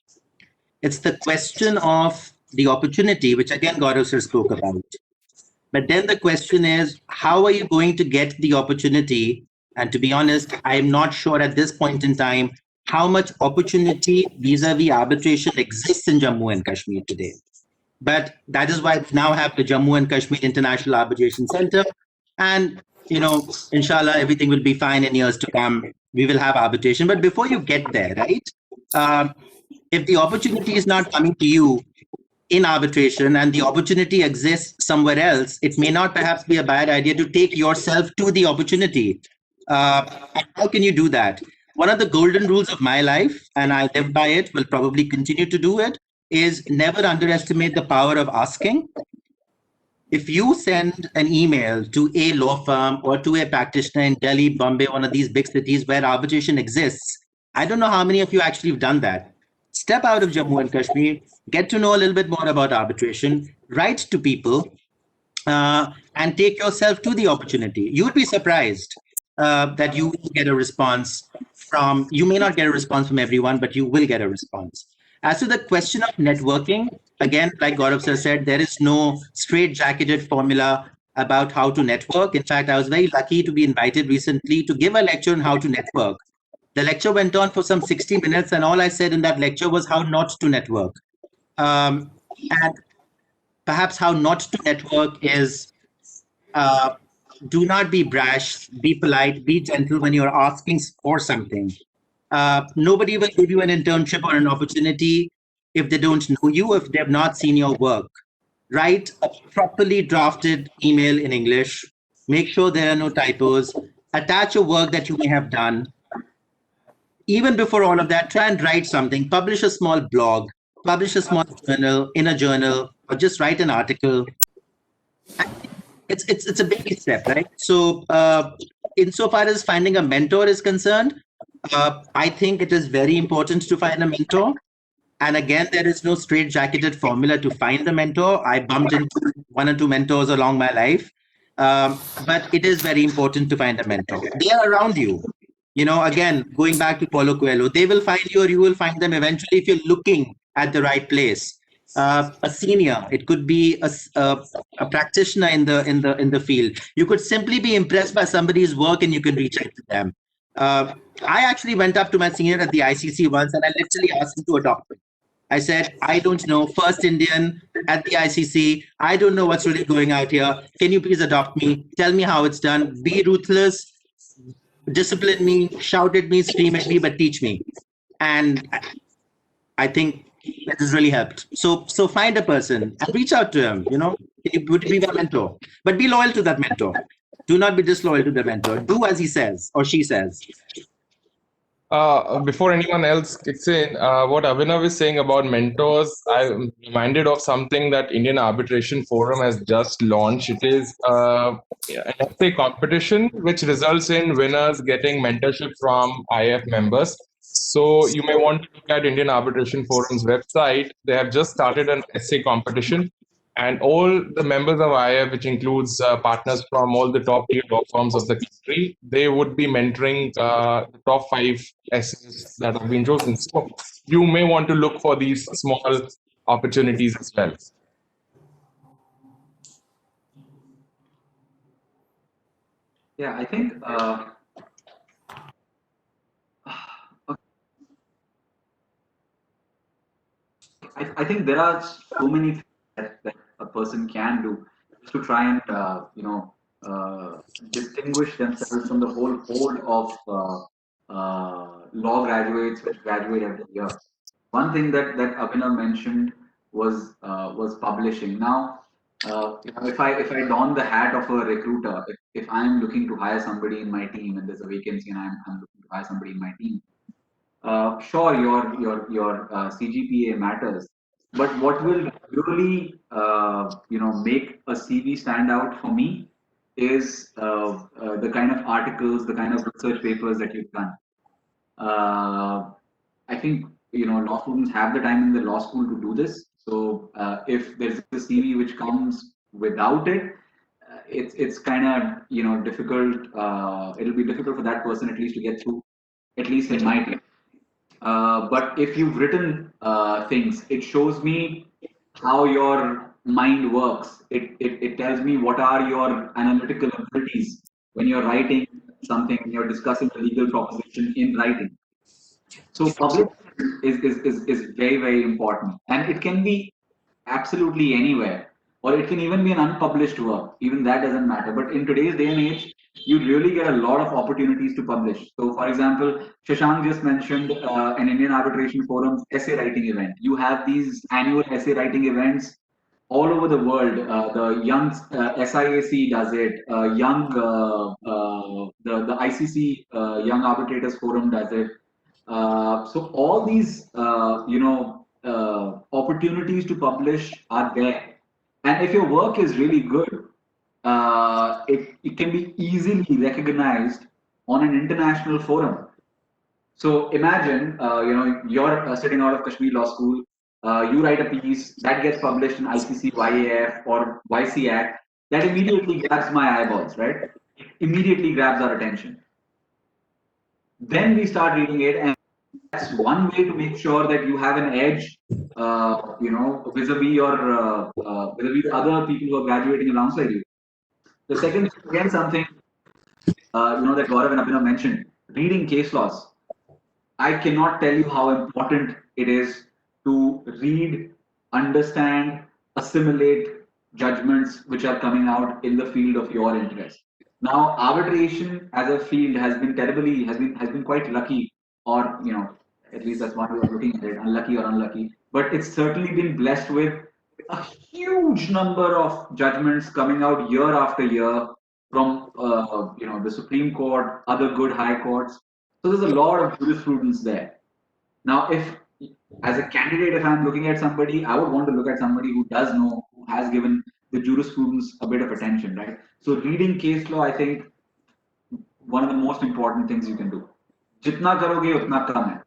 it's the question of the opportunity, which again Gaurav sir spoke about. But then the question is, how are you going to get the opportunity? And to be honest, I'm not sure at this point in time how much opportunity vis-a-vis arbitration exists in Jammu and Kashmir today. But that is why we now have the Jammu and Kashmir International Arbitration Center. And, inshallah, everything will be fine in years to come. We will have arbitration. But before you get there, right, if the opportunity is not coming to you in arbitration and the opportunity exists somewhere else, it may not perhaps be a bad idea to take yourself to the opportunity. How can you do that? One of the golden rules of my life, and I live by it, will probably continue to do it, is never underestimate the power of asking. If you send an email to a law firm or to a practitioner in Delhi, Bombay, one of these big cities where arbitration exists, I don't know how many of you actually have done that. Step out of Jammu and Kashmir, get to know a little bit more about arbitration, write to people, and take yourself to the opportunity. You would be surprised that you will get a response from, you may not get a response from everyone, but you will get a response. As to the question of networking, again, like Gaurav sir said, there is no straight-jacketed formula about how to network. In fact, I was very lucky to be invited recently to give a lecture on how to network. The lecture went on for some 60 minutes, and all I said in that lecture was how not to network. And perhaps how not to network is do not be brash, be polite, be gentle when you're asking for something. Nobody will give you an internship or an opportunity if they don't know you, if they've not seen your work. Write a properly drafted email in English. Make sure there are no typos. Attach a work that you may have done. Even before all of that, try and write something. Publish a small blog. Publish a small journal in a journal, or just write an article. It's a baby step, right? So insofar as finding a mentor is concerned, I think it is very important to find a mentor. And again, there is no straight-jacketed formula to find a mentor. I bumped into one or two mentors along my life, but it is very important to find a mentor. They are around you. You know, again, going back to Paulo Coelho, they will find you, or you will find them eventually if you're looking at the right place. A senior, it could be a practitioner in the field. You could simply be impressed by somebody's work, and you can reach out to them. I actually went up to my senior at the ICC once, and I literally asked him to adopt me. I said, I don't know, first Indian at the ICC. I don't know what's really going out here. Can you please adopt me? Tell me how it's done. Be ruthless, discipline me, shout at me, scream at me, but teach me. And I think that has really helped. So find a person and reach out to him. You know, he would be their mentor, but be loyal to that mentor. Do not be disloyal to the mentor. Do as he says or she says. Before anyone else kicks in, what Abhinav is saying about mentors, I'm reminded of something that Indian Arbitration Forum has just launched. It is an essay competition which results in winners getting mentorship from IF members. So you may want to look at Indian Arbitration Forum's website. They have just started an essay competition. And all the members of IF, which includes partners from all the top tier law firms of the country, they would be mentoring the top 5 essays that have been chosen. So you may want to look for these small opportunities as well. Yeah, I think I think there are so many things that a person can do to try and distinguish themselves from the whole horde of law graduates which graduate every year. One thing that Abhinav mentioned was publishing. Now, if I don the hat of a recruiter, if I'm looking to hire somebody in my team and there's a vacancy and I'm looking to hire somebody in my team, sure, your CGPA matters, but what will really make a CV stand out for me is the kind of articles, the kind of research papers that you've done. I think law students have the time in the law school to do this. So if there's a CV which comes without it, it's kind of difficult. It'll be difficult for that person at least to get through, at least in my team. But if you've written things, it shows me how your mind works. It tells me what are your analytical abilities when you're writing something, when you're discussing a legal proposition in writing. So public is very, very important. And it can be absolutely anywhere, or it can even be an unpublished work. Even that doesn't matter. But in today's day and age, you really get a lot of opportunities to publish. So, for example, Shashank just mentioned an Indian Arbitration Forum essay writing event. You have these annual essay writing events all over the world. The young SIAC does it. The ICC Young Arbitrators Forum does it. So all these opportunities to publish are there, and if your work is really good, it can be easily recognized on an international forum. So imagine, you're sitting out of Kashmir Law School, you write a piece that gets published in ICC, YAF, or YCAC, that immediately grabs my eyeballs, right? It immediately grabs our attention. Then we start reading it, and that's one way to make sure that you have an edge, vis-a-vis vis-a-vis the other people who are graduating alongside you. The second, again, something that Gaurav and Abhinav mentioned, reading case laws. I cannot tell you how important it is to read, understand, assimilate judgments which are coming out in the field of your interest. Now, arbitration as a field has been quite lucky, or at least that's one way of looking at it, unlucky or unlucky. But it's certainly been blessed with a huge number of judgments coming out year after year from the Supreme Court, other good high courts. So there's a lot of jurisprudence there. Now, if as a candidate, if I'm looking at somebody, I would want to look at somebody who does know, who has given the jurisprudence a bit of attention, right? So reading case law, I think, one of the most important things you can do. Jitna karoge, utna kam hai.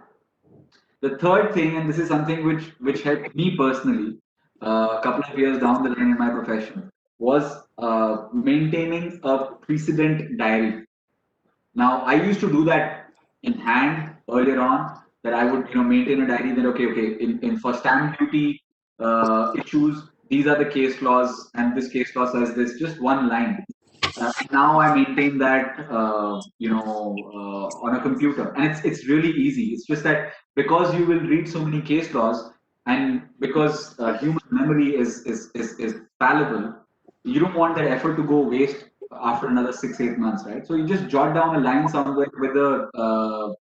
The third thing, and this is something which helped me personally a couple of years down the line in my profession, was maintaining a precedent diary. Now, I used to do that in hand earlier on, that I would maintain a diary that okay, in for stamp duty issues, these are the case laws, and this case law says this, just one line. Now I maintain that on a computer, and it's really easy. It's just that because you will read so many case laws, and because human memory is fallible, you don't want that effort to go waste after another 6-8 months, right? So you just jot down a line somewhere with a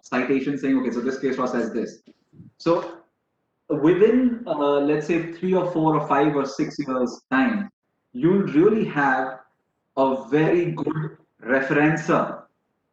citation saying, okay, so this case law says this. So within let's say 3 or 4 or 5 or 6 years time, you'll really have a very good referencer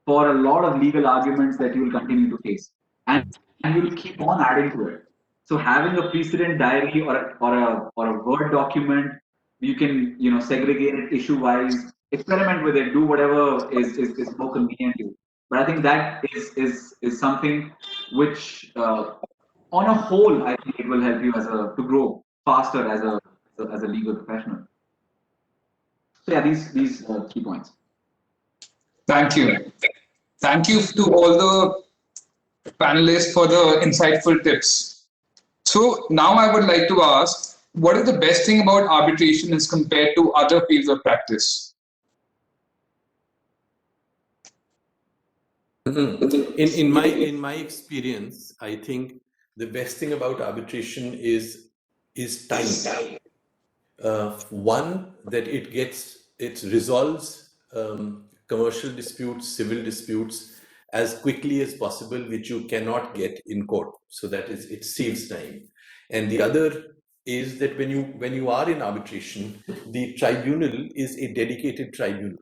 for a lot of legal arguments that you will continue to face, and you'll keep on adding to it. So having a precedent diary or a Word document, you can segregate it issue wise, experiment with it, do whatever is more convenient to you. But I think that is something which on a whole, I think it will help you to grow faster as a legal professional. So yeah, these 3 points. Thank you. Thank you to all the panelists for the insightful tips. So now I would like to ask, what is the best thing about arbitration as compared to other fields of practice? In my experience, I think the best thing about arbitration is time. One, that it resolves commercial disputes, civil disputes as quickly as possible, which you cannot get in court. So that is, it saves time. And the other is that when you are in arbitration, the tribunal is a dedicated tribunal,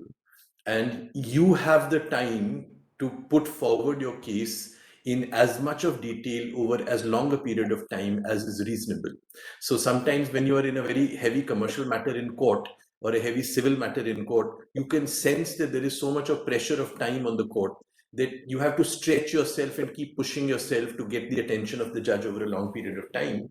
and you have the time to put forward your case in as much of detail over as long a period of time as is reasonable. So sometimes when you are in a very heavy commercial matter in court or a heavy civil matter in court, you can sense that there is so much of pressure of time on the court that you have to stretch yourself and keep pushing yourself to get the attention of the judge over a long period of time.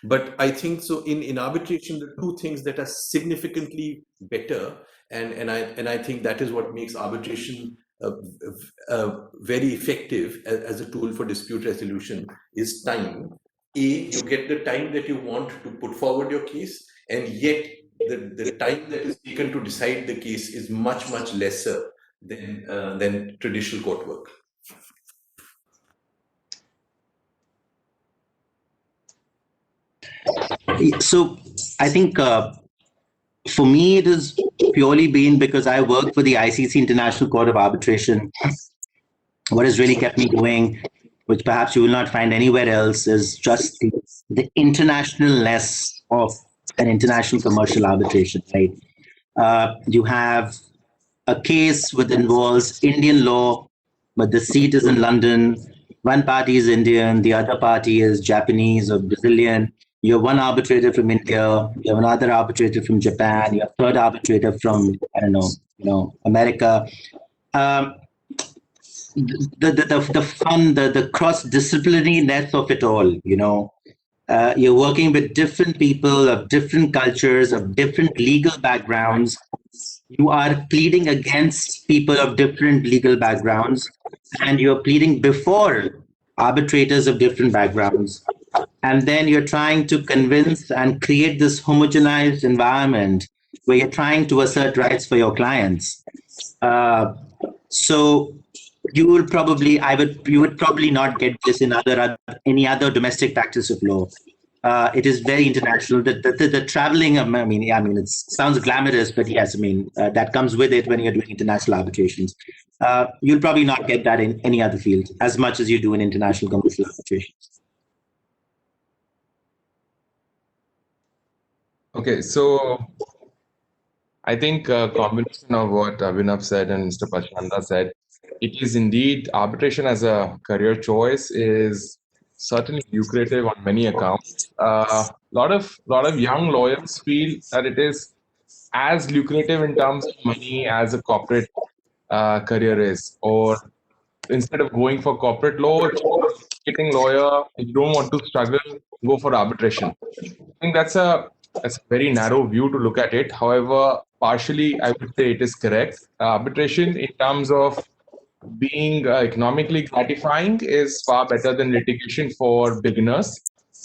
But I think so in arbitration, the two things that are significantly better, and I think that is what makes arbitration very effective as a tool for dispute resolution, is time. You get the time that you want to put forward your case, and yet the time that is taken to decide the case is much lesser than traditional court work. So I think for me, it has purely been because I work for the ICC International Court of Arbitration. What has really kept me going, which perhaps you will not find anywhere else, is just the internationalness of an international commercial arbitration, right? You have a case which involves Indian law, but the seat is in London. One party is Indian, the other party is Japanese or Brazilian. You have one arbitrator from India, you have another arbitrator from Japan, you have a third arbitrator from, I don't know, America. the fun, the cross-disciplinariness of it all, you're working with different people of different cultures, of different legal backgrounds. You are pleading against people of different legal backgrounds, and you're pleading before arbitrators of different backgrounds. And then you're trying to convince and create this homogenized environment where you're trying to assert rights for your clients. So you would probably not get this in any other domestic practice of law. It is very international. The traveling, it sounds glamorous, but yes, that comes with it when you're doing international arbitrations. You'll probably not get that in any other field as much as you do in international commercial arbitrations. Okay, so I think a combination of what Abhinav said and Mr. Pachanda said, it is indeed arbitration as a career choice is certainly lucrative on many accounts. Lot of young lawyers feel that it is as lucrative in terms of money as a corporate career is, or instead of going for corporate law, if you're a litigating lawyer, you don't want to struggle, go for arbitration. I think that's a very narrow view to look at it. However, partially, I would say it is correct. Arbitration, in terms of being economically gratifying, is far better than litigation for beginners,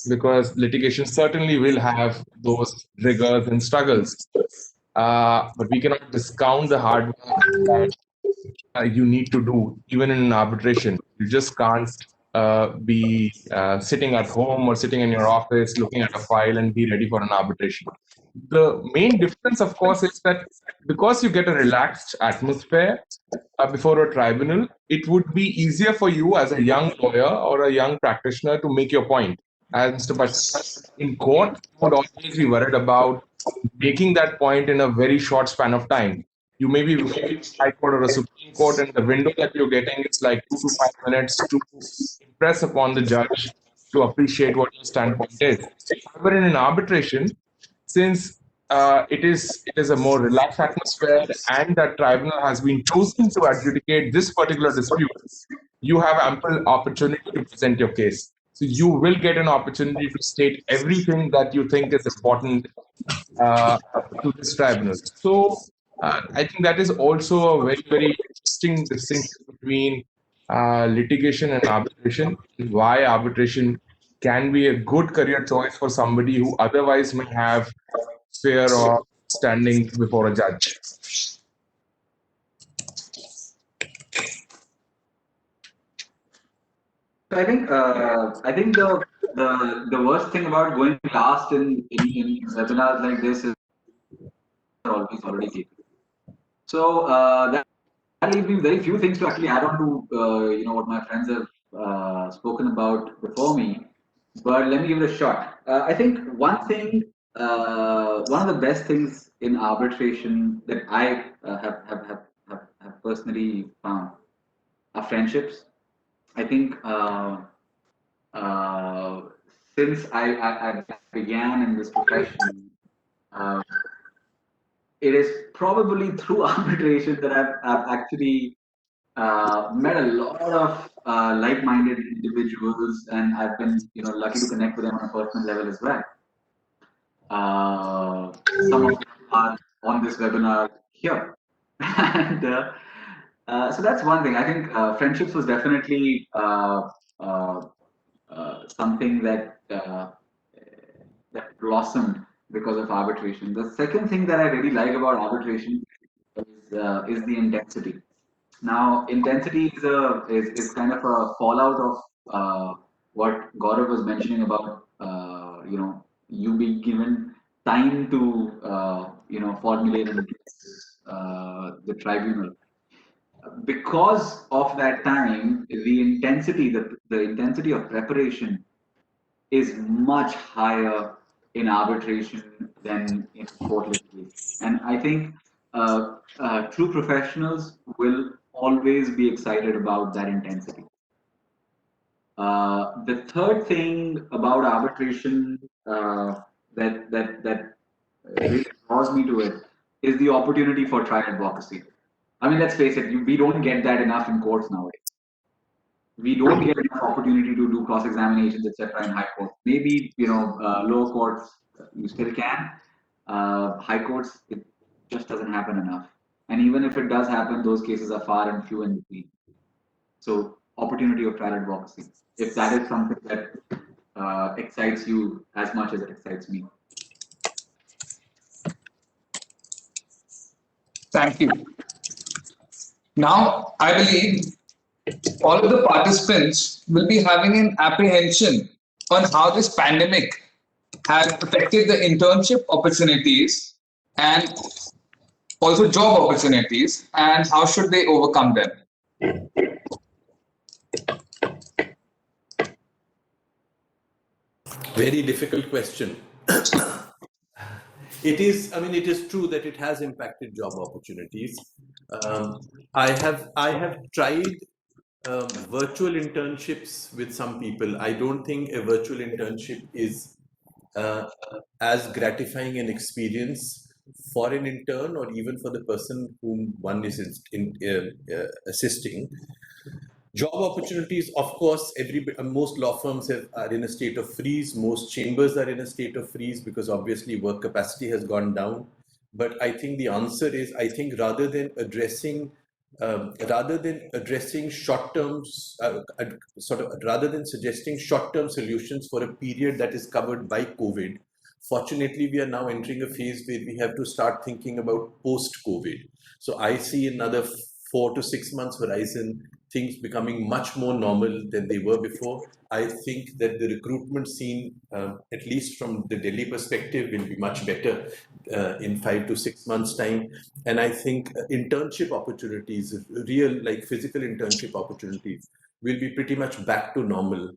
because litigation certainly will have those rigors and struggles. But we cannot discount the hard work that you need to do, even in an arbitration. You just can't be sitting at home or sitting in your office looking at a file and be ready for an arbitration. The main difference, of course, is that because you get a relaxed atmosphere before a tribunal, it would be easier for you as a young lawyer or a young practitioner to make your point. As Mr. Bhatt, in court, you would always be worried about making that point in a very short span of time. You may be in High Court or a Supreme Court, and the window that you're getting is like 2 to 5 minutes to impress upon the judge to appreciate what your standpoint is. However, in an arbitration, since it is a more relaxed atmosphere and that tribunal has been chosen to adjudicate this particular dispute, you have ample opportunity to present your case. So you will get an opportunity to state everything that you think is important to this tribunal. So I think that is also a very, very interesting distinction between litigation and arbitration, and why arbitration can be a good career choice for somebody who otherwise may have fear of standing before a judge. So I think the worst thing about going last in webinars like this is always already taken. So that leaves me very few things to actually add on to what my friends have spoken about before me. But let me give it a shot. I think one of the best things in arbitration that I have personally found are friendships. I think since I began in this profession, it is probably through arbitration that I've actually met a lot of like-minded individuals, and I've been lucky to connect with them on a personal level as well. Some of them are on this webinar here, and so that's one thing. I think friendships was definitely something that blossomed because of arbitration. The second thing that I really like about arbitration is the intensity. Now, intensity is kind of a fallout of what Gaurav was mentioning about you being given time to formulate and the tribunal. Because of that time, the intensity of preparation is much higher in arbitration than in court litigation. And I think true professionals will always be excited about that intensity. The third thing about arbitration that really draws me to it is the opportunity for trial advocacy. I mean, let's face it, we don't get that enough in courts nowadays. we don't get enough opportunity to do cross examinations, etc. in high court. Maybe lower courts you still can. High courts, it just doesn't happen enough. And even if it does happen, those cases are far and few in between. So opportunity of trial advocacy, if that is something that excites you as much as it excites me. Thank you. Now, I believe all of the participants will be having an apprehension on how this pandemic has affected the internship opportunities and also job opportunities, and how should they overcome them. Very difficult question. It is true that it has impacted job opportunities. I have tried virtual internships with some people. I don't think a virtual internship is as gratifying an experience for an intern or even for the person whom one is assisting. Job opportunities, of course, most law firms are in a state of freeze. Most chambers are in a state of freeze because obviously work capacity has gone down. But I think the answer is, I think rather than short-term, rather than suggesting short-term solutions for a period that is covered by COVID, fortunately, we are now entering a phase where we have to start thinking about post-COVID. So I see another 4 to 6 months horizon, things becoming much more normal than they were before. I think that the recruitment scene, at least from the Delhi perspective, will be much better in 5 to 6 months' time. And I think internship opportunities, real like physical internship opportunities, will be pretty much back to normal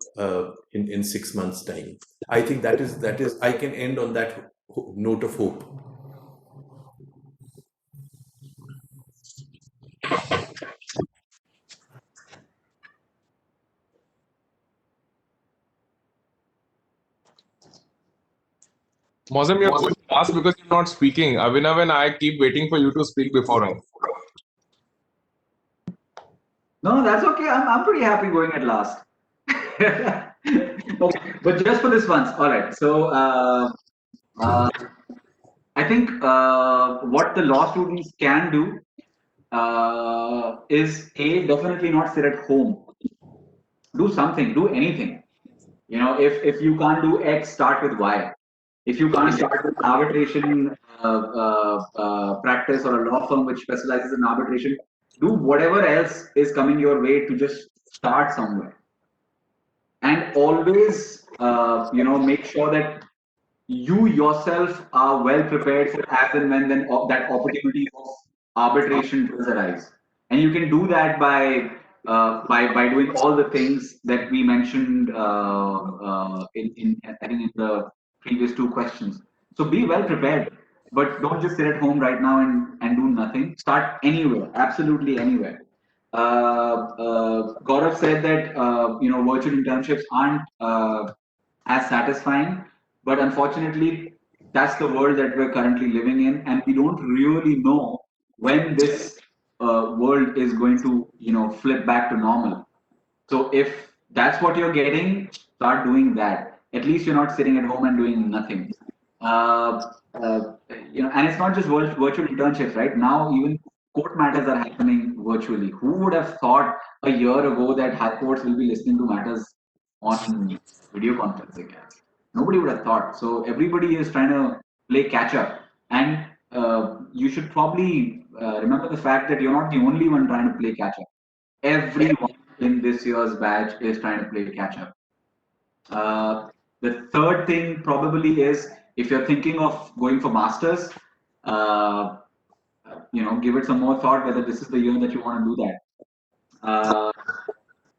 in 6 months' time. I think that is I can end on that note of hope. Mozam, you're going fast because you're not speaking. Abhinav and I keep waiting for you to speak before us. No, that's okay. I'm pretty happy going at last. Okay, but just for this once. All right. So I think what the law students can do is definitely not sit at home. Do something. Do anything. If you can't do X, start with Y. If you can't start with arbitration practice or a law firm which specializes in arbitration, do whatever else is coming your way to just start somewhere. And always, make sure that you yourself are well prepared for as and when then that opportunity of arbitration does arise. And you can do that by doing all the things that we mentioned in I think in the previous two questions. So be well prepared, but don't just sit at home right now and do nothing. Start anywhere, absolutely anywhere. Gaurav said that virtual internships aren't as satisfying, but unfortunately, that's the world that we're currently living in, and we don't really know when this world is going to flip back to normal. So if that's what you're getting, start doing that. At least you're not sitting at home and doing nothing. And it's not just virtual internships, right? Now even court matters are happening virtually. Who would have thought a year ago that high courts will be listening to matters on video conferencing? Nobody would have thought. So everybody is trying to play catch up, and you should probably remember the fact that you're not the only one trying to play catch up. Everyone in this year's batch is trying to play catch up. The third thing probably is, if you're thinking of going for masters, give it some more thought whether this is the year that you want to do that.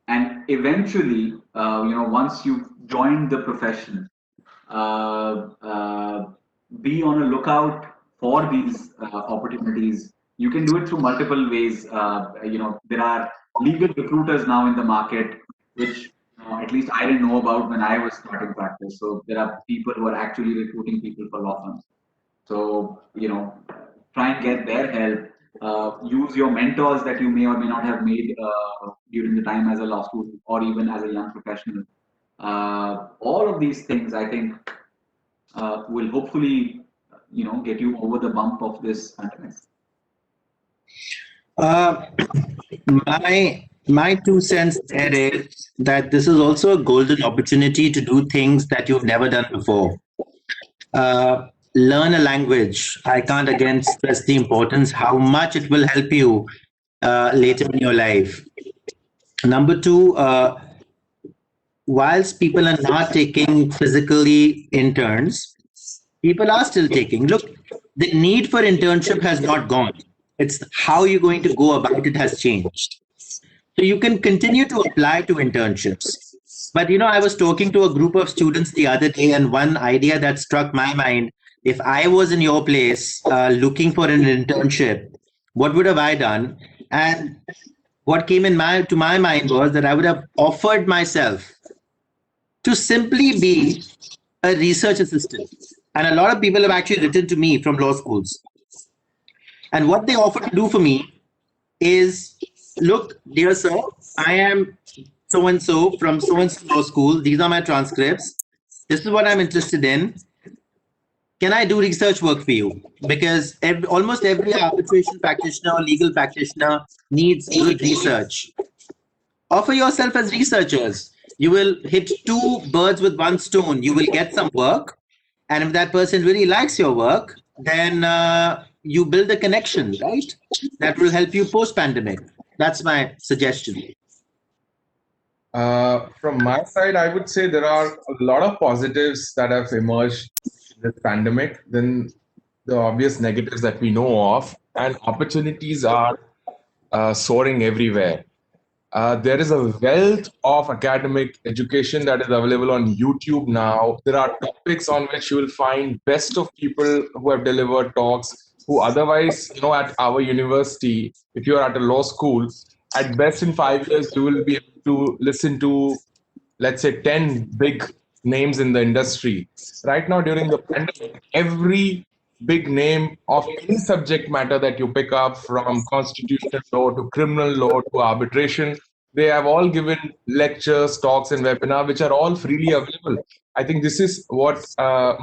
And eventually, once you've joined the profession, be on a lookout for these opportunities. You can do it through multiple ways. There are legal recruiters now in the market, which at least I didn't know about when I was starting practice. So there are people who are actually recruiting people for law firms. So try and get their help. use your mentors that you may or may not have made during the time as a law student or even as a young professional. All of these things, I think, will hopefully, get you over the bump of this pandemic. My 2 cents there is that this is also a golden opportunity to do things that you've never done before. Learn a language. I can't again stress the importance, how much it will help you later in your life. Number two, whilst people are not taking physically interns, people are still taking. Look, the need for internship has not gone. It's how you're going to go about it has changed. So you can continue to apply to internships. But I was talking to a group of students the other day, and one idea that struck my mind: if I was in your place looking for an internship, what would have I done? And what came to my mind was that I would have offered myself to simply be a research assistant. And a lot of people have actually written to me from law schools. And what they offer to do for me is, look, dear sir, I am so-and-so from so-and-so law school. These are my transcripts. This is what I'm interested in. Can I do research work for you? Because almost every arbitration practitioner or legal practitioner needs good research. Offer yourself as researchers. You will hit 2 birds with 1 stone. You will get some work. And if that person really likes your work, then you build a connection, right? That will help you post-pandemic. That's my suggestion. From my side, I would say there are a lot of positives that have emerged in this pandemic than the obvious negatives that we know of, and opportunities are soaring everywhere. There is a wealth of academic education that is available on YouTube now. There are topics on which you will find best of people who have delivered talks, who otherwise, at our university, if you are at a law school, at best in 5 years, you will be able to listen to, let's say, 10 big names in the industry. Right now, during the pandemic, every big name of any subject matter that you pick up, from constitutional law to criminal law to arbitration, they have all given lectures, talks, and webinars, which are all freely available. I think this is what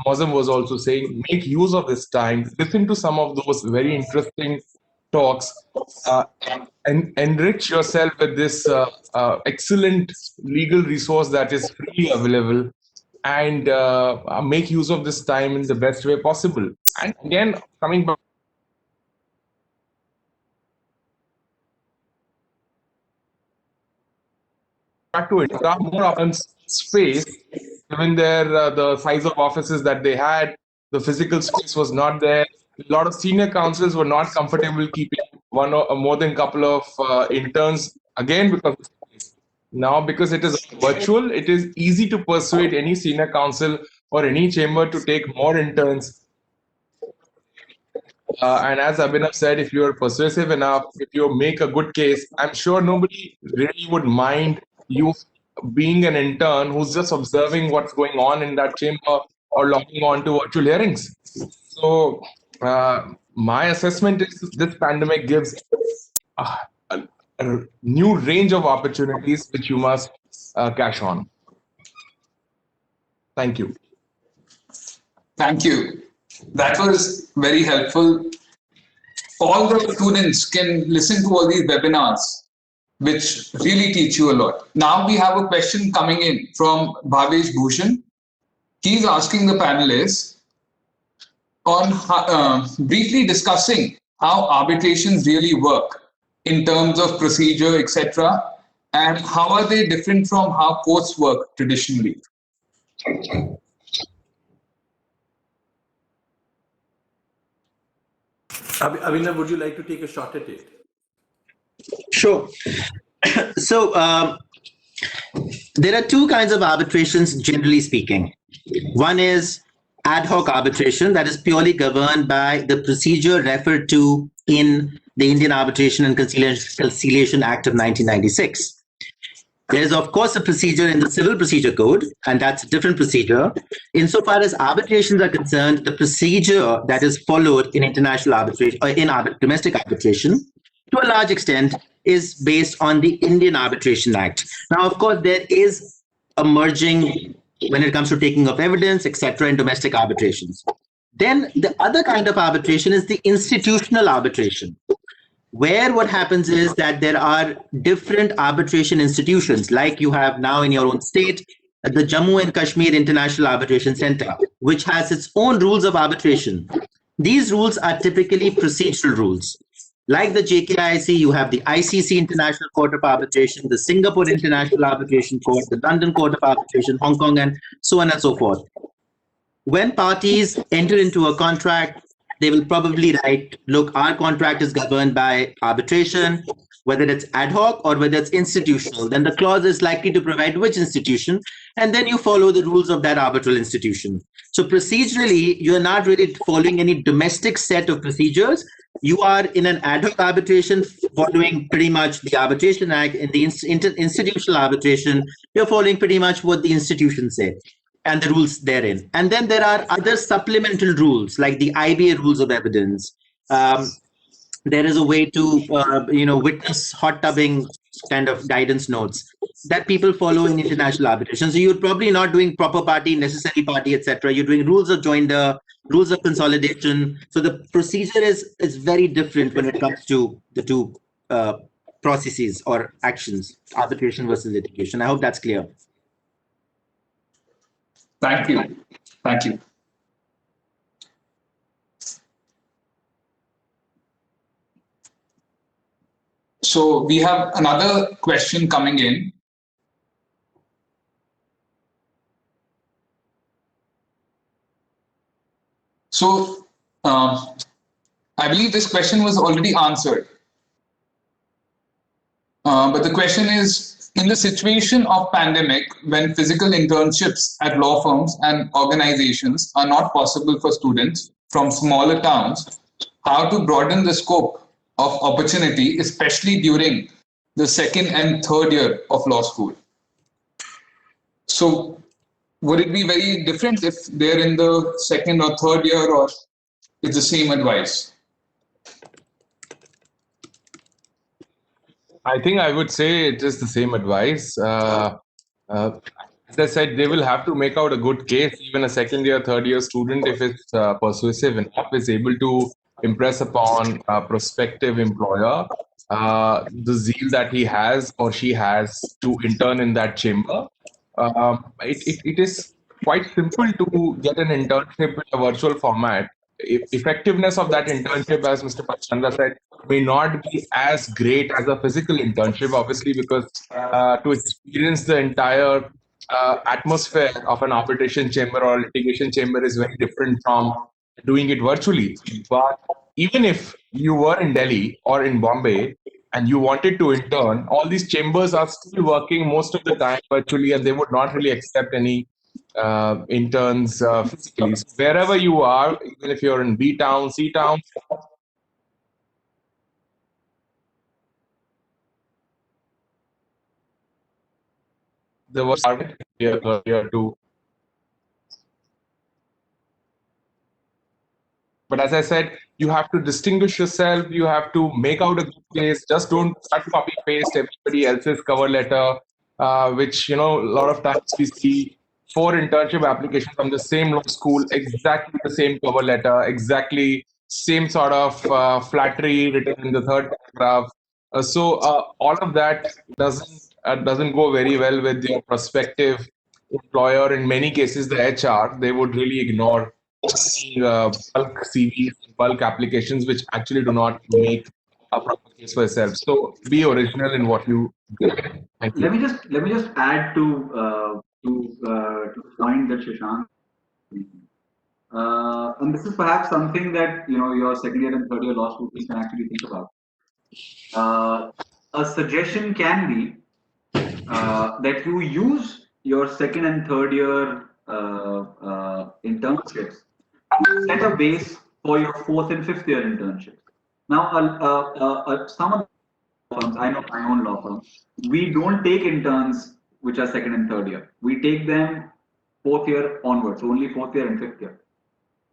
Mozam was also saying. Make use of this time, listen to some of those very interesting talks, and enrich yourself with this excellent legal resource that is freely available, and make use of this time in the best way possible. And again, coming back to it, there are more open space, given the size of offices that they had. The physical space was not there. A lot of senior counsels were not comfortable keeping one or more than a couple of interns, again because now, because it is virtual, it is easy to persuade any senior counsel or any chamber to take more interns. And as Abhinav said, if you are persuasive enough, if you make a good case, I'm sure nobody really would mind you being an intern who's just observing what's going on in that chamber or logging on to virtual hearings. So my assessment is this pandemic gives a new range of opportunities which you must cash on. Thank you. Thank you. That was very helpful. All the students can listen to all these webinars, which really teach you a lot. Now we have a question coming in from Bhavesh Bhushan. He's asking the panelists on briefly discussing how arbitrations really work in terms of procedure, etc., and how are they different from how courts work traditionally. Abhinav, would you like to take a shot at it? Sure. So there are 2 kinds of arbitrations, generally speaking. One is ad hoc arbitration, that is purely governed by the procedure referred to in the Indian Arbitration and Conciliation Act of 1996. There's, of course, a procedure in the Civil Procedure Code, and that's a different procedure. Insofar as arbitrations are concerned, the procedure that is followed in international arbitration or in domestic arbitration, to a large extent, is based on the Indian Arbitration Act. Now, of course, there is a merging when it comes to taking of evidence, etc., in domestic arbitrations. Then the other kind of arbitration is the institutional arbitration, where what happens is that there are different arbitration institutions, like you have now in your own state, the Jammu and Kashmir International Arbitration Center, which has its own rules of arbitration. These rules are typically procedural rules. Like the JKIC, you have the ICC International Court of Arbitration, the Singapore International Arbitration Court, the London Court of Arbitration, Hong Kong, and so on and so forth. When parties enter into a contract, they will probably write, look, our contract is governed by arbitration, whether it's ad hoc or whether it's institutional. Then the clause is likely to provide which institution, and then you follow the rules of that arbitral institution. So procedurally, you're not really following any domestic set of procedures. You are in an ad hoc arbitration following pretty much the Arbitration Act. In the institutional arbitration, you're following pretty much what the institutions say and the rules therein. And then there are other supplemental rules like the IBA rules of evidence. There is a way to, witness hot tubbing kind of guidance notes that people follow in international arbitration. So you're probably not doing proper party, necessary party, etc. You're doing rules of joinder, rules of consolidation. So the procedure is very different when it comes to the two processes or actions, arbitration versus litigation. I hope that's clear. Thank you. Thank you. So we have another question coming in. So I believe this question was already answered. But the question is, in the situation of pandemic, when physical internships at law firms and organizations are not possible for students from smaller towns, how to broaden the scope of opportunity, especially during the second and third year of law school? So would it be very different if they're in the second or third year, or it's the same advice? I think I would say it is the same advice. As I said, they will have to make out a good case. Even a second year, third year student, if it's persuasive enough, is able to impress upon a prospective employer the zeal that he has or she has to intern in that chamber. It is quite simple to get an internship in a virtual format. Effectiveness of that internship, as Mr. Pachanda said, may not be as great as a physical internship, obviously, because to experience the entire atmosphere of an arbitration chamber or litigation chamber is very different from doing it virtually. But even if you were in Delhi or in Bombay and you wanted to intern, all these chambers are still working most of the time virtually, and they would not really accept any interns physically. So wherever you are, even if you're in B town, C town, there was here too. But as I said, you have to distinguish yourself. You have to make out a good case. Just don't start copy paste everybody else's cover letter, which a lot of times we see 4 internship applications from the same law school, exactly the same cover letter, exactly same sort of flattery written in the third paragraph. So all of that doesn't go very well with your prospective employer. In many cases, the HR, they would really ignore bulk CVs, bulk applications, which actually do not make a proper case for yourself. So be original in what you do. Thank you. Let me just add to the point that Shashank. And this is perhaps something that your second year and third year law students can actually think about. A suggestion can be that you use your second and third year internships to set a base for your fourth and fifth year internships. Now, some of firms, I know my own law firm, we don't take interns which are second and third year. We take them fourth year onwards, only fourth year and fifth year.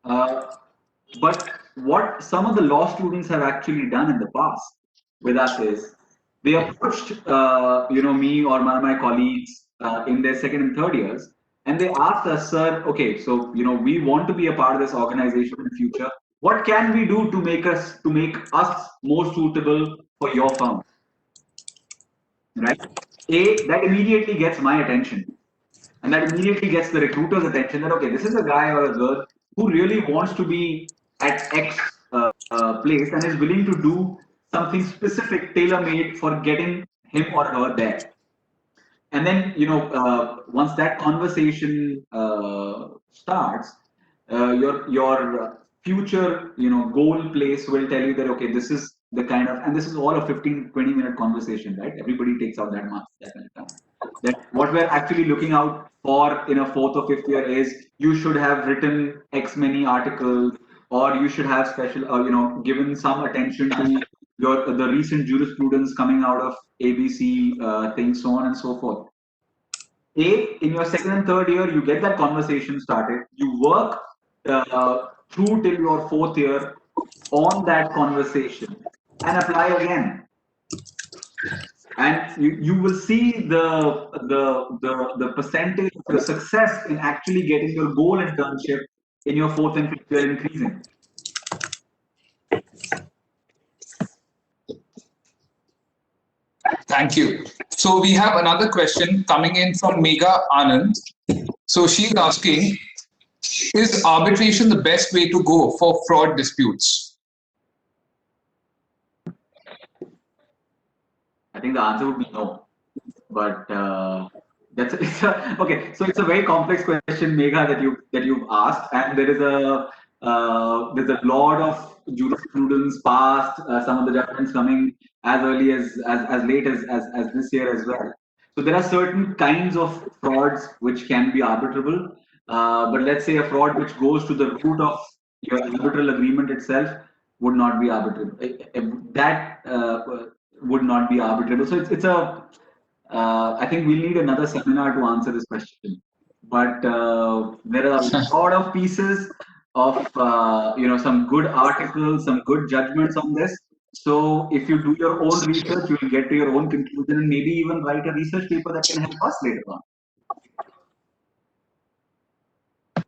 But what some of the law students have actually done in the past with us is they approached, me or one of my colleagues in their second and third years, and they asked us, sir, okay, so we want to be a part of this organization in the future. What can we do to make us more suitable for your firm? Right? That immediately gets my attention. And that immediately gets the recruiter's attention that, okay, this is a guy or a girl who really wants to be at X place and is willing to do something specific, tailor-made for getting him or her there. And then, once that conversation starts, your future, goal place will tell you that, okay, this is the kind of, and this is all a 15-20 minute conversation, right? Everybody takes out that much time. That what we're actually looking out for in a fourth or fifth year is you should have written X many articles, or you should have special, given some attention to the recent jurisprudence coming out of ABC things, so on and so forth. In your second and third year, you get that conversation started. You work through till your fourth year on that conversation and apply again. And you will see the percentage of the success in actually getting your goal internship in your fourth and fifth year increasing. Thank you. So we have another question coming in from Megha Anand. So she's asking, is arbitration the best way to go for fraud disputes? I think the answer would be no. But okay. So it's a very complex question, Megha, that you've asked, and there's a lot of jurisprudence passed. Some of the judgments coming as early as late as this year as well. So there are certain kinds of frauds which can be arbitrable. But let's say a fraud which goes to the root of your arbitral agreement itself would not be arbitrable. That would not be arbitrable. So it's a I think we'll need another seminar to answer this question. But there are a lot of pieces of some good articles, some good judgments on this. So if you do your own research, you will get to your own conclusion and maybe even write a research paper that can help us later on.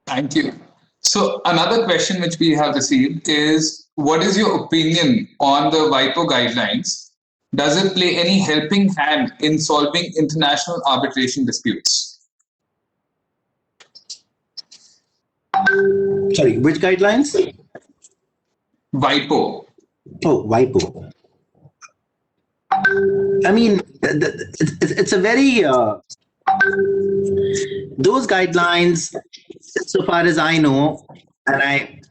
Thank you. So another question which we have received is, what is your opinion on the WIPO guidelines? Does it play any helping hand in solving international arbitration disputes? Sorry, which guidelines? WIPO. Oh, WIPO. I mean, it's a very, those guidelines, so far as I know, and I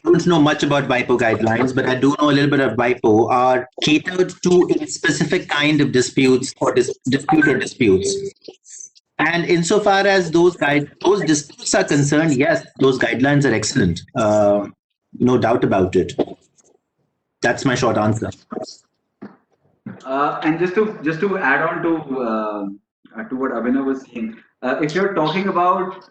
don't know much about WIPO guidelines, but I do know a little bit of WIPO, are catered to a specific kind of disputes or disputes. And insofar as those disputes are concerned, yes, those guidelines are excellent. No doubt about it. That's my short answer. And just to add on to what Abhinav was saying, if you're talking about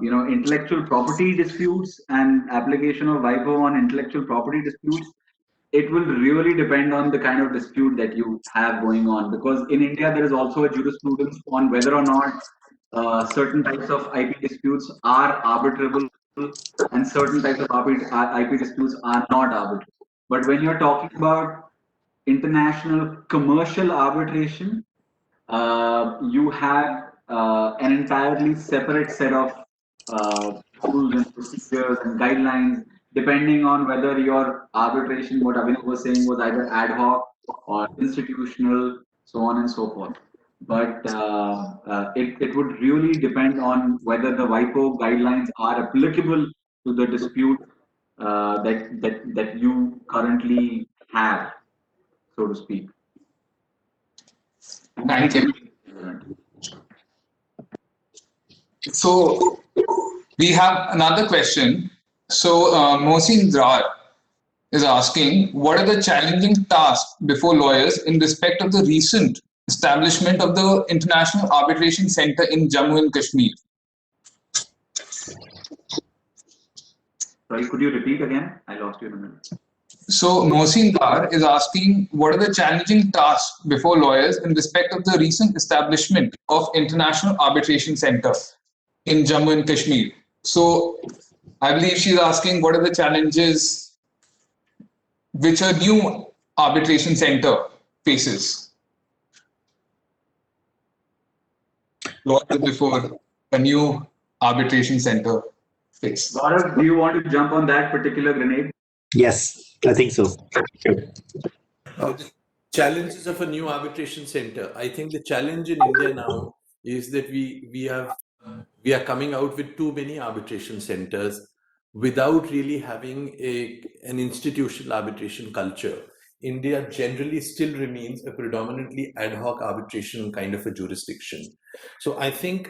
intellectual property disputes and application of WIPO on intellectual property disputes, it will really depend on the kind of dispute that you have going on. Because in India, there is also a jurisprudence on whether or not certain types of IP disputes are arbitrable and certain types of IP disputes are not arbitrable. But when you're talking about international commercial arbitration, you have an entirely separate set of rules and procedures and guidelines, depending on whether your arbitration, what Abhinav was saying, was either ad hoc or institutional, so on and so forth. But it would really depend on whether the WIPO guidelines are applicable to the dispute that you currently have, so to speak. Thank you. So we have another question. So Mohsin Drar is asking, what are the challenging tasks before lawyers in respect of the recent establishment of the International Arbitration Center in Jammu and Kashmir? Sorry, could you repeat again? I lost you in a minute. So Mohsin Dar is asking, what are the challenging tasks before lawyers in respect of the recent establishment of International Arbitration Center in Jammu and Kashmir? So I believe she's asking, what are the challenges which a new arbitration center faces? Lawyers before a new arbitration center faces. Gaurav, do you want to jump on that particular grenade? Yes, I think so. The challenges of a new arbitration center. I think the challenge in India now is that we are coming out with too many arbitration centers without really having an institutional arbitration culture. India generally still remains a predominantly ad hoc arbitration kind of a jurisdiction. So I think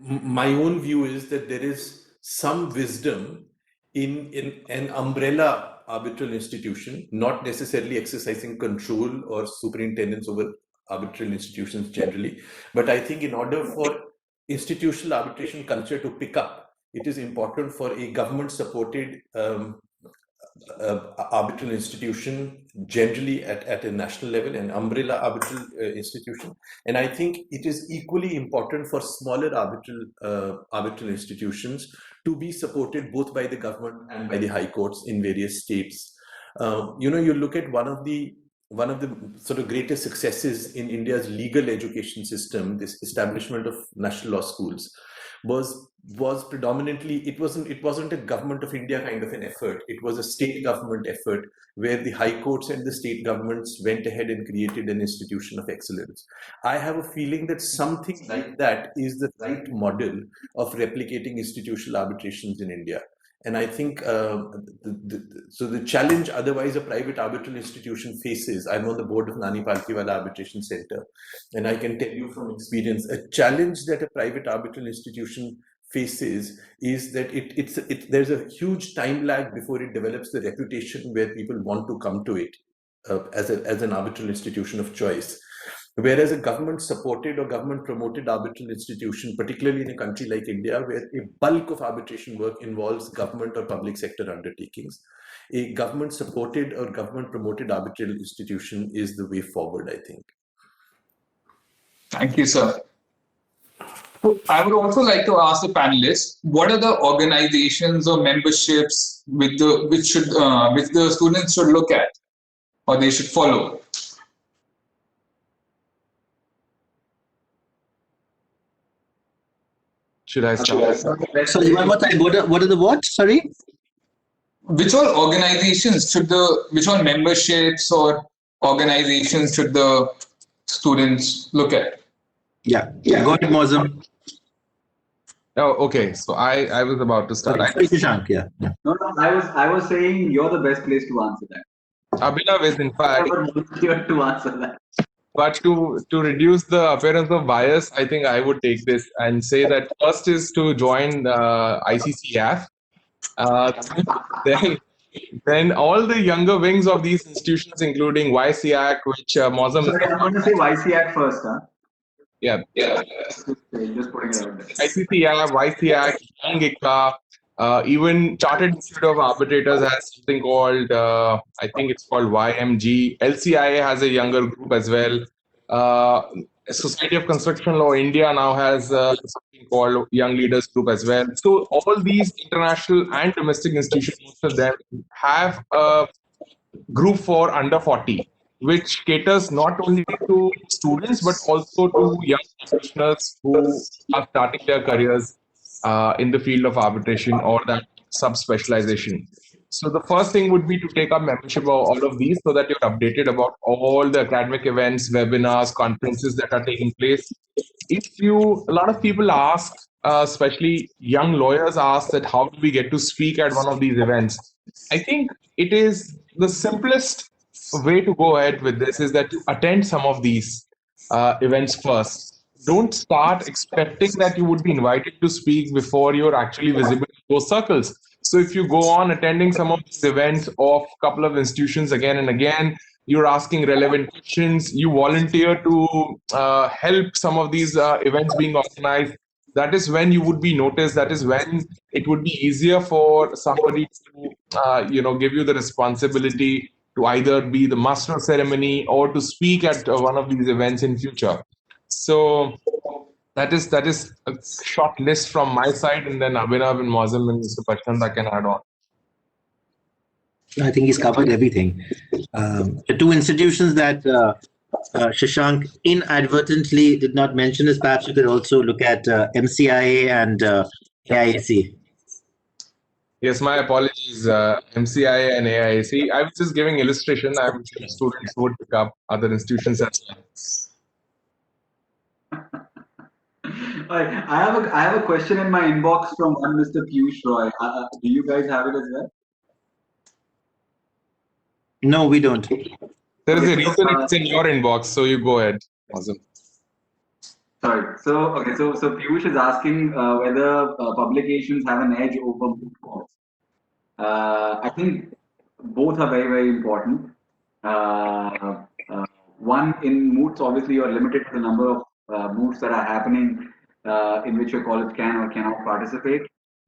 my own view is that there is some wisdom in an umbrella arbitral institution, not necessarily exercising control or superintendence over arbitral institutions generally. But I think in order for institutional arbitration culture to pick up, it is important for a government-supported arbitral institution, generally at a national level, an umbrella arbitral institution. And I think it is equally important for smaller arbitral institutions to be supported both by the government and by the high courts in various states. You look at one of the sort of greatest successes in India's legal education system, this establishment of national law schools, was predominantly, it wasn't a government of India kind of an effort. It was a state government effort where the high courts and the state governments went ahead and created an institution of excellence. I have a feeling that something like that is the right model of replicating institutional arbitrations in India. And I think so the challenge otherwise a private arbitral institution faces, I'm on the board of Nani Palkhiwala Arbitration Center, and I can tell you from experience, a challenge that a private arbitral institution faces is that there's a huge time lag before it develops the reputation where people want to come to it as an arbitral institution of choice. Whereas a government-supported or government-promoted arbitral institution, particularly in a country like India, where a bulk of arbitration work involves government or public sector undertakings, a government-supported or government-promoted arbitral institution is the way forward, I think. Thank you, sir. I would also like to ask the panelists, what are the organizations or memberships which the students should look at or they should follow? Should I start? Sorry, one more time. What are the what? Sorry? Which all organizations which all memberships or organizations should the students look at? Yeah. Go ahead, Mozam. Oh, okay. So I was about to start. Sorry, Shashank, yeah. No, I was saying you're the best place to answer that. Abhinav is in fact. I would volunteer to answer that. But to reduce the appearance of bias, I think I would take this and say that first is to join ICCF. Then all the younger wings of these institutions, including YCAC, which Mozam. Sorry, I'm going to say YCAC first, huh? Yeah. Just putting it out there. ICCF, YCAC, Young ICCA, even Chartered Institute of Arbitrators has something called, I think it's called YMG. LCIA has a younger group as well. Society of Construction Law India now has something called Young Leaders Group as well. So all these international and domestic institutions, most of them have a group for under 40, which caters not only to students but also to young professionals who are starting their careers in the field of arbitration or that sub-specialization. So the first thing would be to take up membership of all of these so that you're updated about all the academic events, webinars, conferences that are taking place. A lot of people ask, especially young lawyers ask, that how do we get to speak at one of these events? I think it is the simplest way to go ahead with this is that you attend some of these events first. Don't start expecting that you would be invited to speak before you're actually visible in those circles. So if you go on attending some of these events of a couple of institutions again and again, you're asking relevant questions, you volunteer to help some of these events being organized, that is when you would be noticed. That is when it would be easier for somebody to give you the responsibility to either be the master of ceremony or to speak at one of these events in future. So that is a short list from my side, and then Abhinav and Mozam and Mr. Pachanda can add on. I think he's covered everything. The two institutions that Shashank inadvertently did not mention is perhaps you could also look at MCIA and AIAC. Yes, my apologies, MCIA and AIAC. I was just giving illustration. I'm sure students would pick up other institutions as well. I have a question in my inbox from one Mr. Piyush Roy. Do you guys have it as well? No, we don't. There is a reason it's in your inbox, so you go ahead. Awesome. Sorry. So Piyush is asking whether publications have an edge over moot courts. I think both are very, very important. One, in moots, obviously you're limited to the number of moots that are happening in which your college can or cannot participate.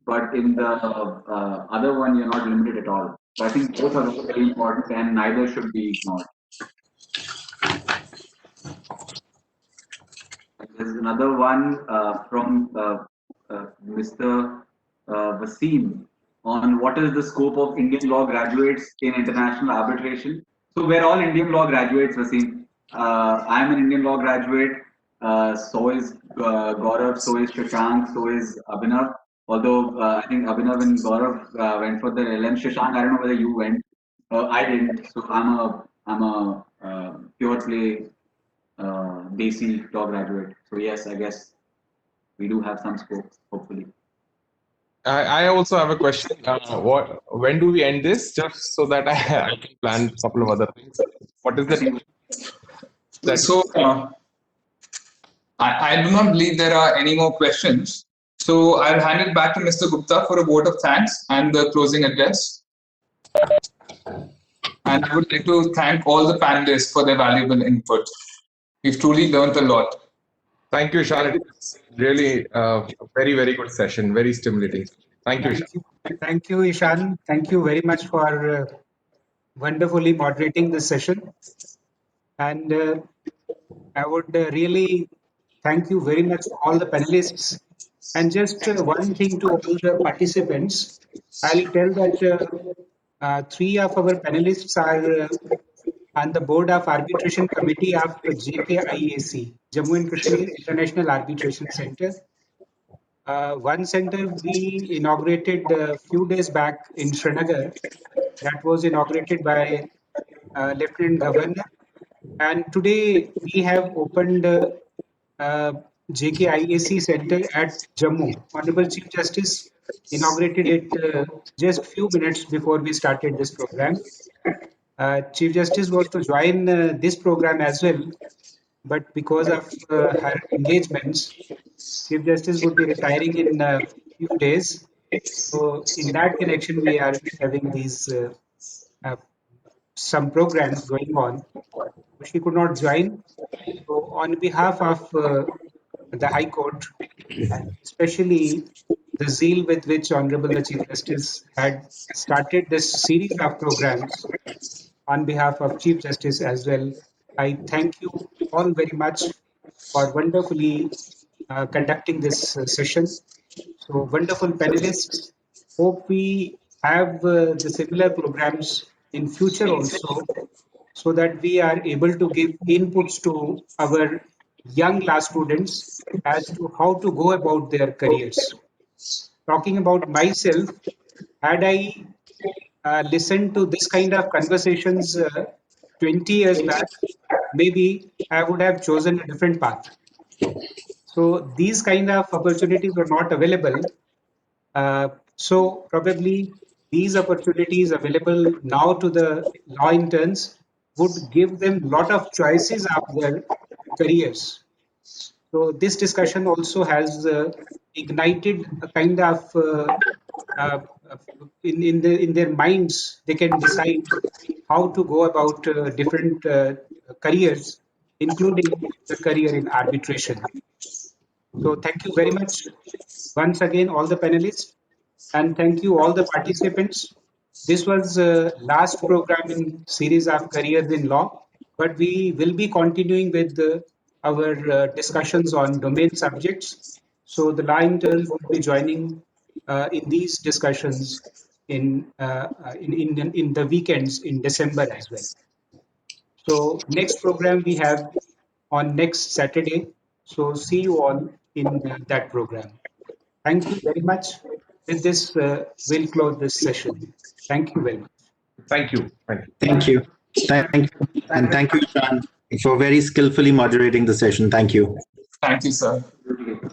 But in the other one, you're not limited at all. So I think both are very important, and neither should be ignored. There's another one from Mr. Wasim on what is the scope of Indian law graduates in international arbitration. So we're all Indian law graduates, Wasim. I'm an Indian law graduate. So is Gaurav, so is Shashank, so is Abhinav. Although I think Abhinav and Gaurav went for the LM. Shashank, I don't know whether you went. I didn't. So I'm a pure play Desi law graduate. So yes, I guess we do have some scope, hopefully. I also have a question. When do we end this? Just so that I can plan a couple of other things. What is the So I do not believe there are any more questions. So I'll hand it back to Mr. Gupta for a vote of thanks and the closing address. And I would like to thank all the panelists for their valuable input. We've truly learned a lot. Thank you, Ishan. It's really a very, very good session, very stimulating. Thank you, Ishan. Thank you, Ishan. Thank you very much for wonderfully moderating this session. And I would really thank you very much, all the panelists. And just one thing to all the participants, I'll tell that three of our panelists are on the board of arbitration committee of JKIAC, Jammu and Kashmir International Arbitration Center. One center we inaugurated a few days back in Srinagar. That was inaugurated by Lieutenant Governor. And today we have opened JKIAC Center at Jammu. Honorable Chief Justice inaugurated it just few minutes before we started this program. Chief Justice was to join this program as well, but because of her engagements, Chief Justice would be retiring in a few days. So in that connection, we are having these some programs going on. She could not join. So on behalf of the High Court, and especially the zeal with which Honorable the Chief Justice had started this series of programs, on behalf of Chief Justice as well, I thank you all very much for wonderfully conducting this session. So wonderful panelists. Hope we have the similar programs in future also, so that we are able to give inputs to our young law students as to how to go about their careers. Talking about myself, had I listened to this kind of conversations 20 years back, maybe I would have chosen a different path. So these kind of opportunities were not available. So probably these opportunities available now to the law interns would give them a lot of choices of their careers. So this discussion also has ignited a kind of in their minds, they can decide how to go about different careers, including the career in arbitration. So thank you very much once again, all the panelists, and thank you all the participants. This was last program in series of careers in law, but we will be continuing with our discussions on domain subjects. So the law interns will be joining in these discussions in the weekends in December as well. So next program we have on next Saturday. So see you all in that program. Thank you very much. With this, we'll close this session. Thank you very much. Thank you. Thank you. Thank you. Thank you. And thank you, Sean, for very skillfully moderating the session. Thank you. Thank you, sir. Absolutely.